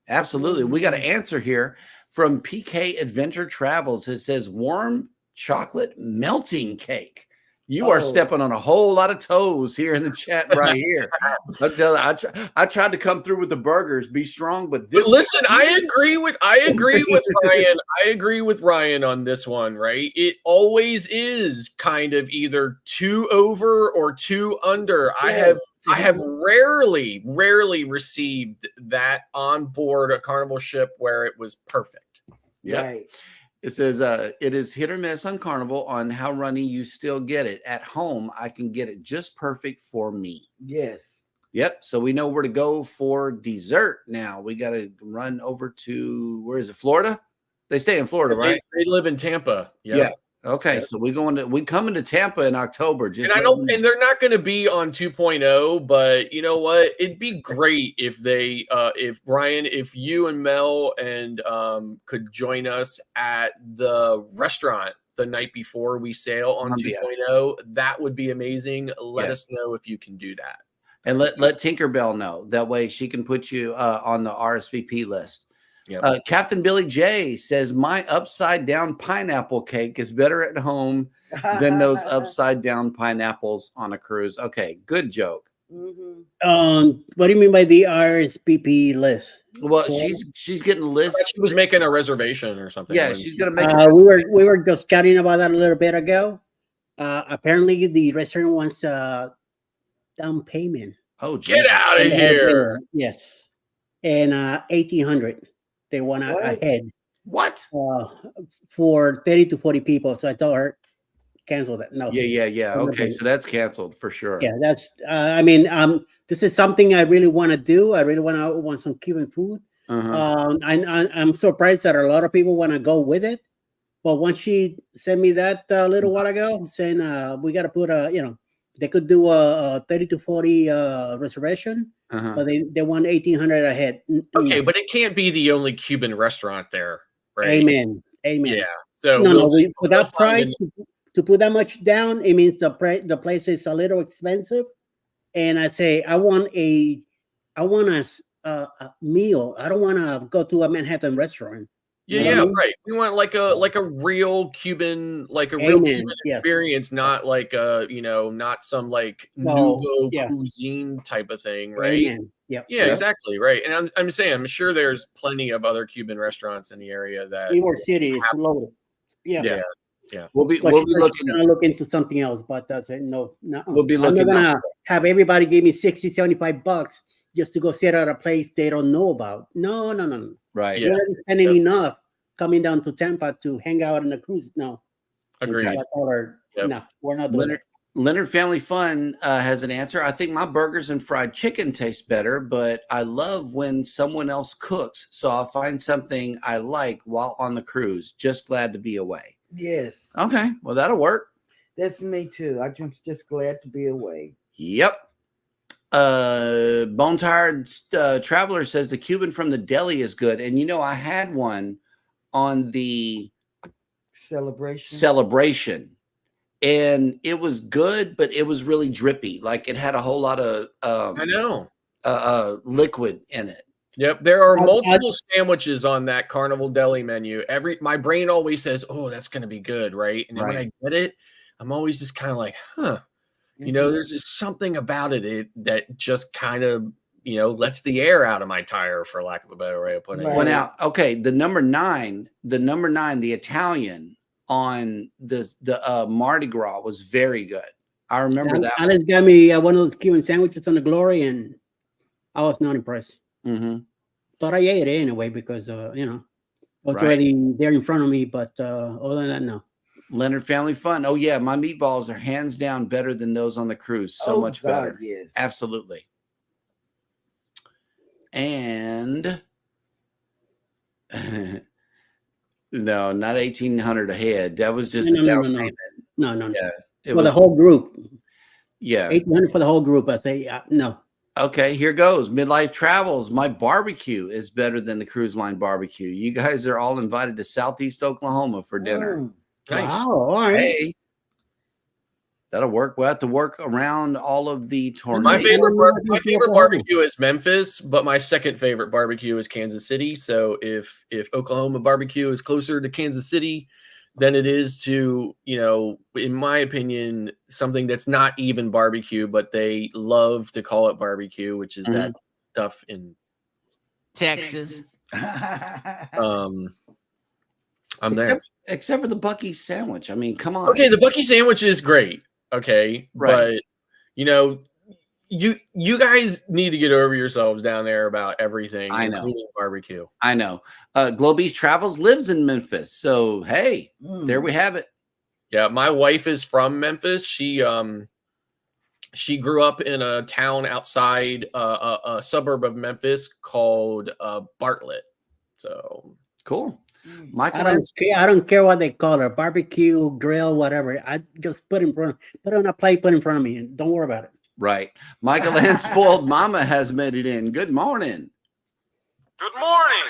Absolutely. We got an answer here from PK Adventure Travels. It says warm chocolate melting cake. You are stepping on a whole lot of toes here in the chat right here. I tell you, I tried to come through with the burgers, be strong, but this. But listen, I agree with Ryan. I agree with Ryan on this one, right? It always is kind of either too over or too under. Yes. I have rarely received that on board a Carnival ship where it was perfect. Yep. Right. It says it is hit or miss on Carnival on how runny you still get it. At home, I can get it just perfect for me. Yes. Yep. So we know where to go for dessert now. We got to run over to, where is it? Florida? They stay in Florida, right? They live in Tampa. Yep. Yeah. Okay. Yep. So we coming to Tampa in October. And they're not going to be on 2.0, but you know what? It'd be great if they, if Brian, if you and Mel and could join us at the restaurant the night before we sail on 2.0. That would be amazing. Let us know if you can do that. And let Tinkerbell know. That way she can put you on the RSVP list. Yep. Captain Billy J says, my upside down pineapple cake is better at home than those upside down pineapples on a cruise. Okay, good joke. Mm-hmm. What do you mean by the RSVP list? Well, she's getting a list. She was making a reservation or something. Yeah, she's gonna make. We were just chatting about that a little bit ago. Apparently, the restaurant wants down payment. Oh, get out of here! Yes, and 1,800. They want ahead. What? For 30 to 40 people. So I told her cancel that. No. Yeah. Okay, so that's canceled for sure. Yeah, that's. This is something I really want to do. I really want some Cuban food. I'm surprised that a lot of people want to go with it. But once she sent me that a little while ago, saying we got to put they could do a 30 to 40 reservation, but they want 1,800 ahead. Okay, but it can't be the only Cuban restaurant there, right? Amen. Yeah. So with that price to put that much down, it means the place is a little expensive. And I say I want a meal. I don't want to go to a Manhattan restaurant. Yeah, right. We want like a real Cuban, Cuban experience, not like not some like nouveau cuisine type of thing, right? Amen. Yep. Yeah, exactly, right. And I'm saying, I'm sure there's plenty of other Cuban restaurants in the area that New York City is loaded. Yeah. We'll be looking to look into something else, but that's it. No. We'll be looking. I'm not gonna have everybody give me $60-$75 just to go sit at a place they don't know about. No. Right. You're not spending enough coming down to Tampa to hang out on the cruise. No. Agreed. No, we're not doing it. Leonard Family Fun has an answer. I think my burgers and fried chicken taste better, but I love when someone else cooks, so I'll find something I like while on the cruise. Just glad to be away. Yes. Okay, well, that'll work. That's me too. I'm just glad to be away. Yep. Bone Tired Traveler says the Cuban from the deli is good. And, I had one on the celebration. And it was good, but it was really drippy. Like it had a whole lot of liquid in it. Yep, there are multiple sandwiches on that Carnival Deli menu. My brain always says, "Oh, that's going to be good," right? And then when I get it, I'm always just kind of like, "Huh." There's just something about it that just kind of lets the air out of my tire, for lack of a better way of putting it. Well, now, okay, the number nine, the Italian on the Mardi Gras was very good. I remember that. Alex got me one of those Cuban sandwiches on the Glory, and I was not impressed. Thought I ate it anyway because was already there in front of me, but other than that, no. Leonard Family Fun. Oh yeah, my meatballs are hands down better than those on the cruise. So much better. Yes, absolutely. And no, not 1,800 a head. That was just No, a down no, no, payment. no, no, no. Yeah, it For was the whole group. Yeah. 1,800 for the whole group. I say no. Okay, here goes. Midlife Travels. My barbecue is better than the cruise line barbecue. You guys are all invited to Southeast Oklahoma for dinner. Nice. Wow, all right. Hey, that'll work. We'll have to work around all of the tornadoes. My favorite barbecue is Memphis, but my second favorite barbecue is Kansas City. So if Oklahoma barbecue is closer to Kansas City than it is to, in my opinion, something that's not even barbecue, but they love to call it barbecue, which is that stuff in Texas. I'm except for the Buc-ee's sandwich. I mean, come on. Okay, the Buc-ee sandwich is great. Okay, right. But you guys need to get over yourselves down there about everything. I know. Including barbecue. I know. Globe's Travels lives in Memphis, so hey, there we have it. Yeah, my wife is from Memphis. She grew up in a town outside a suburb of Memphis called Bartlett. So cool. Michael, I don't care what they call it, barbecue, grill, whatever. I just put on a plate, put in front of me, and don't worry about it. Right. Michael and Spoiled Mama has made it in. Good morning. Good morning.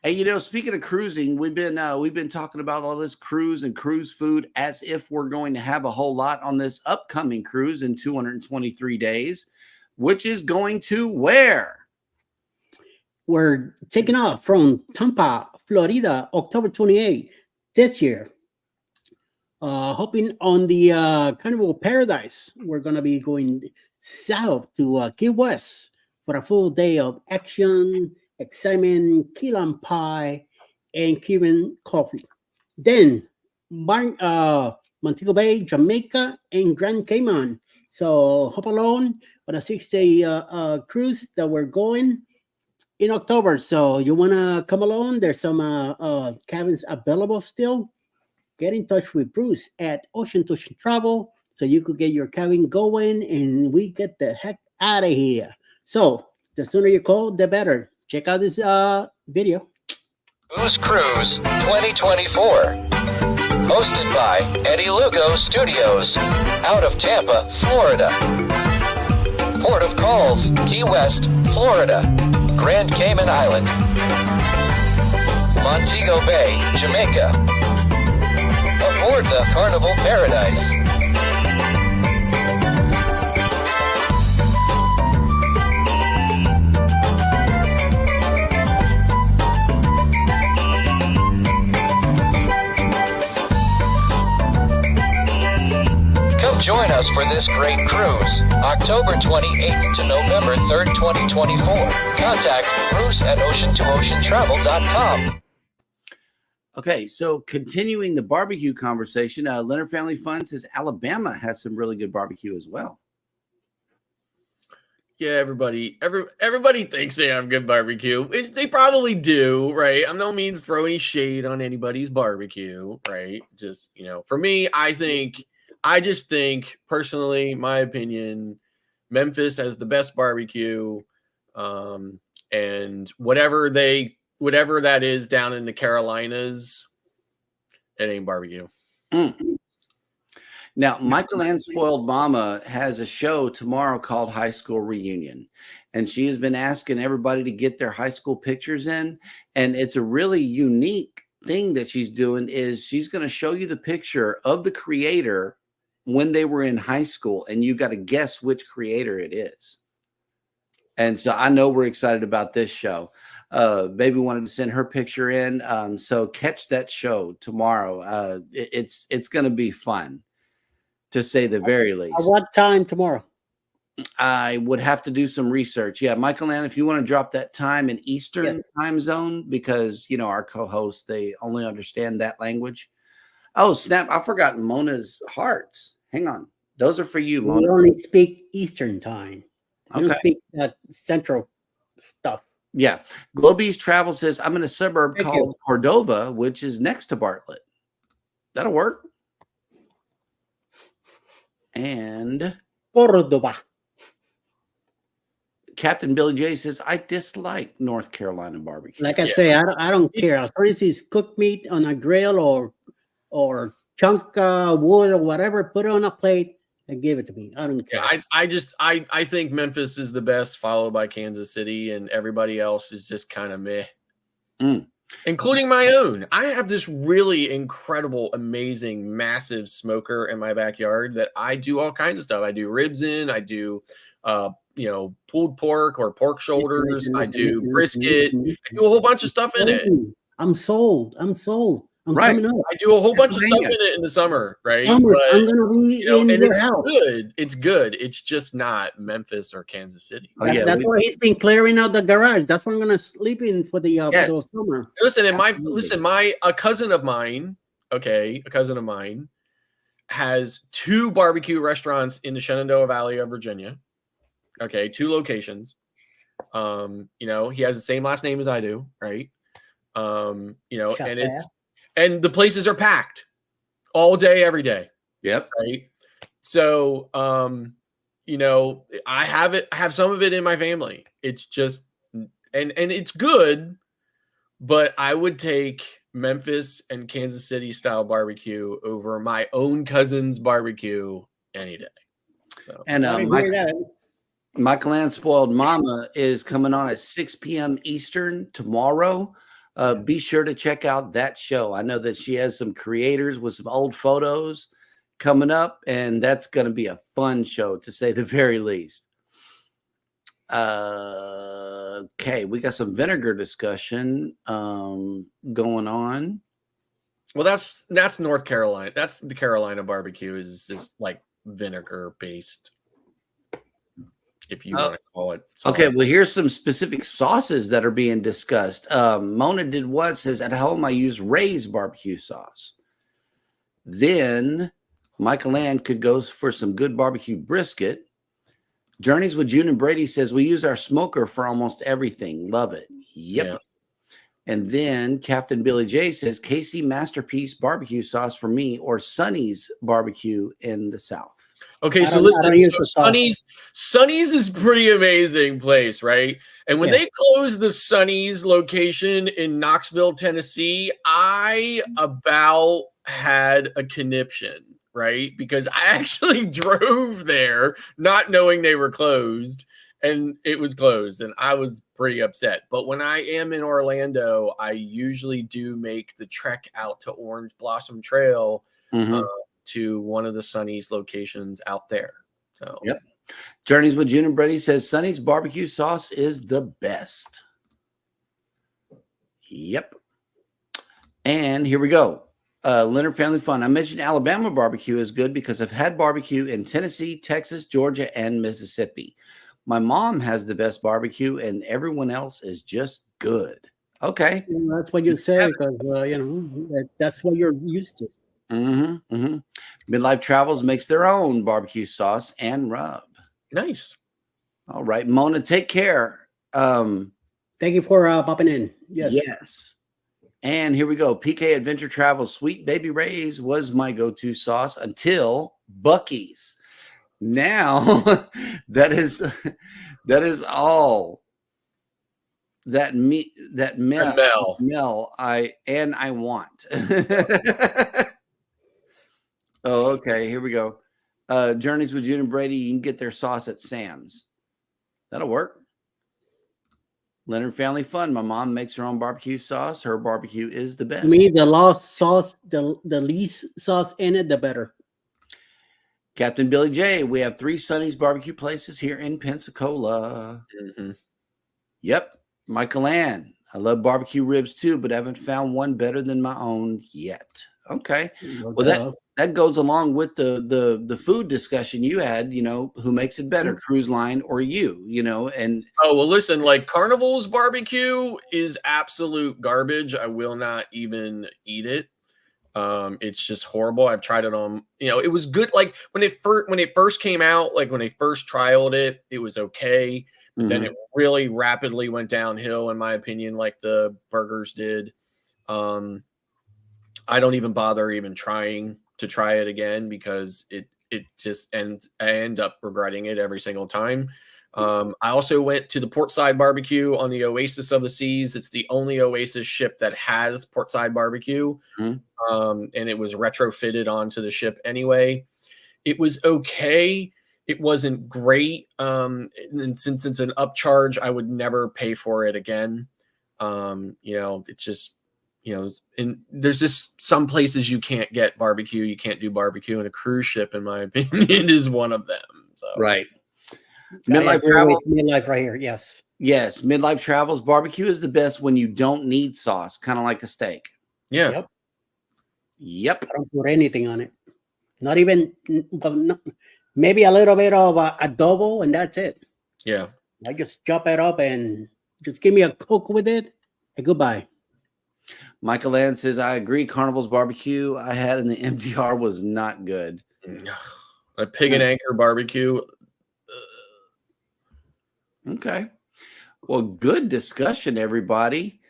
Hey, speaking of cruising, we've been talking about all this cruise and cruise food as if we're going to have a whole lot on this upcoming cruise in 223 days, which is going to where? We're taking off from Tampa, Florida, October 28th this year. Hopping on the Carnival Paradise. We're going to be going south to Key West for a full day of action, excitement, key lime pie, and Cuban coffee. Then Montego Bay, Jamaica, and Grand Cayman. So hop along on a 6-day cruise that we're going in October. So you want to come along? There's some cabins available still. Get in touch with Bruce at Ocean to Ocean Travel so you could get your cabin going and we get the heck out of here. So the sooner you call, the better. Check out this video. Who's Cruise 2024. Hosted by Eddie Lugo Studios, out of Tampa, Florida. Port of calls, Key West, Florida. Grand Cayman Island. Montego Bay, Jamaica. Aboard the Carnival Paradise. Come join us for this great cruise, October 28th to November 3rd, 2024. Contact Bruce at ocean2oceantravel.com. Okay, so continuing the barbecue conversation, Leonard Family Fun says Alabama has some really good barbecue as well. Yeah, everybody thinks they have good barbecue. They probably do, right? I'm no means to throw any shade on anybody's barbecue, right? Just, for me, I just think personally, my opinion, Memphis has the best barbecue, and whatever that is down in the Carolinas, it ain't barbecue. Now, Michael and Spoiled Mama has a show tomorrow called High School Reunion, and she has been asking everybody to get their high school pictures in, and it's a really unique thing that she's doing is she's going to show you the picture of the creator when they were in high school, and you got to guess which creator it is. And so I know we're excited about this show. Baby wanted to send her picture in. So catch that show tomorrow. It's going to be fun, to say the very least. At what time tomorrow? I would have to do some research. Yeah, Michael Ann, if you want to drop that time in Eastern time zone, because, our co-hosts, they only understand that language. Oh, snap. I forgot Mona's hearts. Hang on. Those are for you, Mona. We only speak Eastern time. We don't Okay. speak Central stuff. Yeah. Globe's Travel says, I'm in a suburb called Cordova, which is next to Bartlett. That'll work. And Cordoba. Captain Billy J says, I dislike North Carolina barbecue. Like I say, I don't care. As long as it's cooked meat on a grill or chunk wood or whatever, put it on a plate and give it to me. I don't care. Yeah, I think Memphis is the best, followed by Kansas City, and everybody else is just kind of meh. Including my own. I have this really incredible, amazing, massive smoker in my backyard that I do all kinds of stuff. I do ribs in, I do pulled pork or pork shoulders, I do brisket, I do a whole bunch of stuff in it. I'm sold. I'm Right. coming up. I do a whole bunch of stuff in it in the summer, right? Summer, But, I'm gonna be in and your it's house. good. It's good. It's just not Memphis or Kansas City. Oh, yeah, That's why he's been clearing out the garage. That's where I'm gonna sleep in for the Yes. summer. Listen, and Absolutely. a cousin of mine, has 2 barbecue restaurants in the Shenandoah Valley of Virginia. Okay, 2 locations. He has the same last name as I do, right? And the places are packed all day, every day. Yep. Right. So, I have some of it in my family. It's just, and it's good, but I would take Memphis and Kansas City style barbecue over my own cousin's barbecue any day. So, And I agree with that. Michael Ann Spoiled Mama is coming on at 6 p.m. Eastern tomorrow. Be sure to check out that show. I know that she has some creators with some old photos coming up, and that's going to be a fun show, to say the very least. Okay, we got some vinegar discussion going on. well, that's North Carolina. That's the Carolina barbecue is just like vinegar based, if you want to call it. Okay, well, here's some specific sauces that are being discussed. Mona did what? Says, at home, I use Ray's barbecue sauce. Then Michael Ann could go for some good barbecue brisket. Journeys with June and Brady says, we use our smoker for almost everything. Love it. Yep. Yeah. And then Captain Billy J says, KC Masterpiece barbecue sauce for me, or Sonny's barbecue in the South. Okay, so listen, Sonny's is pretty amazing place, right? And when they closed the Sonny's location in Knoxville, Tennessee, I about had a conniption, right? Because I actually drove there not knowing they were closed, and it was closed, and I was pretty upset. But when I am in Orlando, I usually do make the trek out to Orange Blossom Trail to one of the Sonny's locations out there. So, yep. Journeys with June and Brady says Sonny's barbecue sauce is the best. Yep. And here we go. Leonard Family Fun. I mentioned Alabama barbecue is good because I've had barbecue in Tennessee, Texas, Georgia, and Mississippi. My mom has the best barbecue, and everyone else is just good. Okay. That's what you say, because that's what you're used to. Midlife Travels makes their own barbecue sauce and rub. Nice. All right, Mona, take care. Thank you for popping in. Yes. And here we go. PK Adventure Travel Sweet Baby Ray's was my go-to sauce until Bucky's. Now that is all that Mel I want. Oh, okay. Here we go. Journeys with June and Brady. You can get their sauce at Sam's. That'll work. Leonard Family Fun. My mom makes her own barbecue sauce. Her barbecue is the best. To me, the lost sauce, the least sauce in it, the better. Captain Billy J. We have 3 Sonny's barbecue places here in Pensacola. Yep. Michael Ann. I love barbecue ribs too, but haven't found one better than my own yet. Okay. Well, that goes along with the food discussion you had, who makes it better, Cruise Line or you, and listen, like Carnival's barbecue is absolute garbage. I will not even eat it. It's just horrible. I've tried it on, it was good. Like when it first came out, like when they first trialed it, it was okay. But then it really rapidly went downhill, in my opinion, like the burgers did. I don't even bother trying to try it again because it just I end up regretting it every single time. I also went to the Portside Barbecue on the Oasis of the Seas. It's the only Oasis ship that has Portside Barbecue. And it was retrofitted onto the ship anyway. It was okay. It wasn't great. And since it's an upcharge, I would never pay for it again. It's just, and there's just some places you can't get barbecue. You can't do barbecue, and a cruise ship, in my opinion, is one of them. So Right. Midlife right here. Yes. Yes. Midlife Travels barbecue is the best when you don't need sauce, kind of like a steak. Yeah. Yep. I don't put anything on it. Not even, maybe a little bit of adobo, and that's it. Yeah. I just chop it up and just give me a Coke with it, and goodbye. Michael Land says, I agree. Carnival's barbecue I had in the MDR was not good. A pig and anchor barbecue. Okay. Well, good discussion, everybody.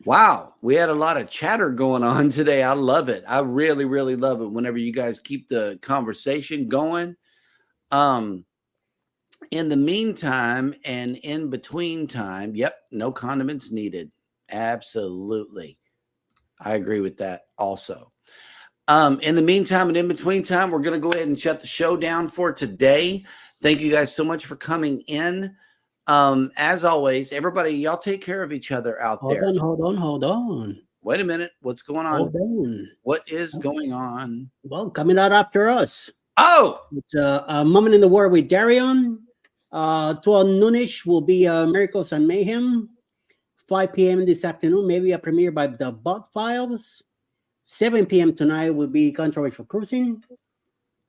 Wow. We had a lot of chatter going on today. I love it. I really, really love it whenever you guys keep the conversation going. In the meantime and in between time, yep, no condiments needed. Absolutely. I agree with that also. In the meantime and in between time, we're going to go ahead and shut the show down for today. Thank you guys so much for coming in. As always, everybody, y'all take care of each other out there. Hold on. Wait a minute. What's going on? Hold on. What is going on? Well, coming out after us. Oh! It's a moment in the war with Darion. 12 noonish will be Miracles and Mayhem. 5 p.m. this afternoon, maybe a premiere by the Bot Files. 7 p.m. tonight will be Controversial Cruising.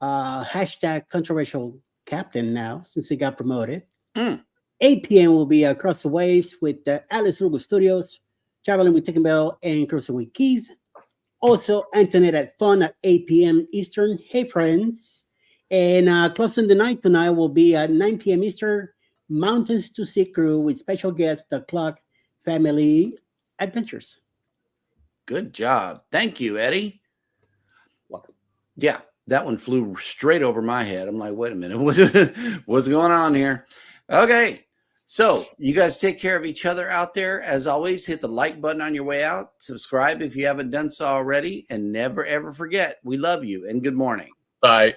Hashtag Controversial Captain now, since he got promoted. 8 p.m. will be Across the Waves with Alice Lugo Studios, Traveling with Tinkerbell and Cruising with Keys. Also, Antoinette at Fun at 8 p.m. Eastern. Hey, friends. And closing the night tonight will be at 9 p.m. Eastern, Mountains to Sea Crew with special guest, the Clark Family Adventures. Good job. Thank you, Eddie. Welcome. Yeah, that one flew straight over my head. I'm like, wait a minute. What's going on here? Okay. So you guys take care of each other out there. As always, hit the like button on your way out. Subscribe if you haven't done so already. And never, ever forget, we love you and good morning. Bye.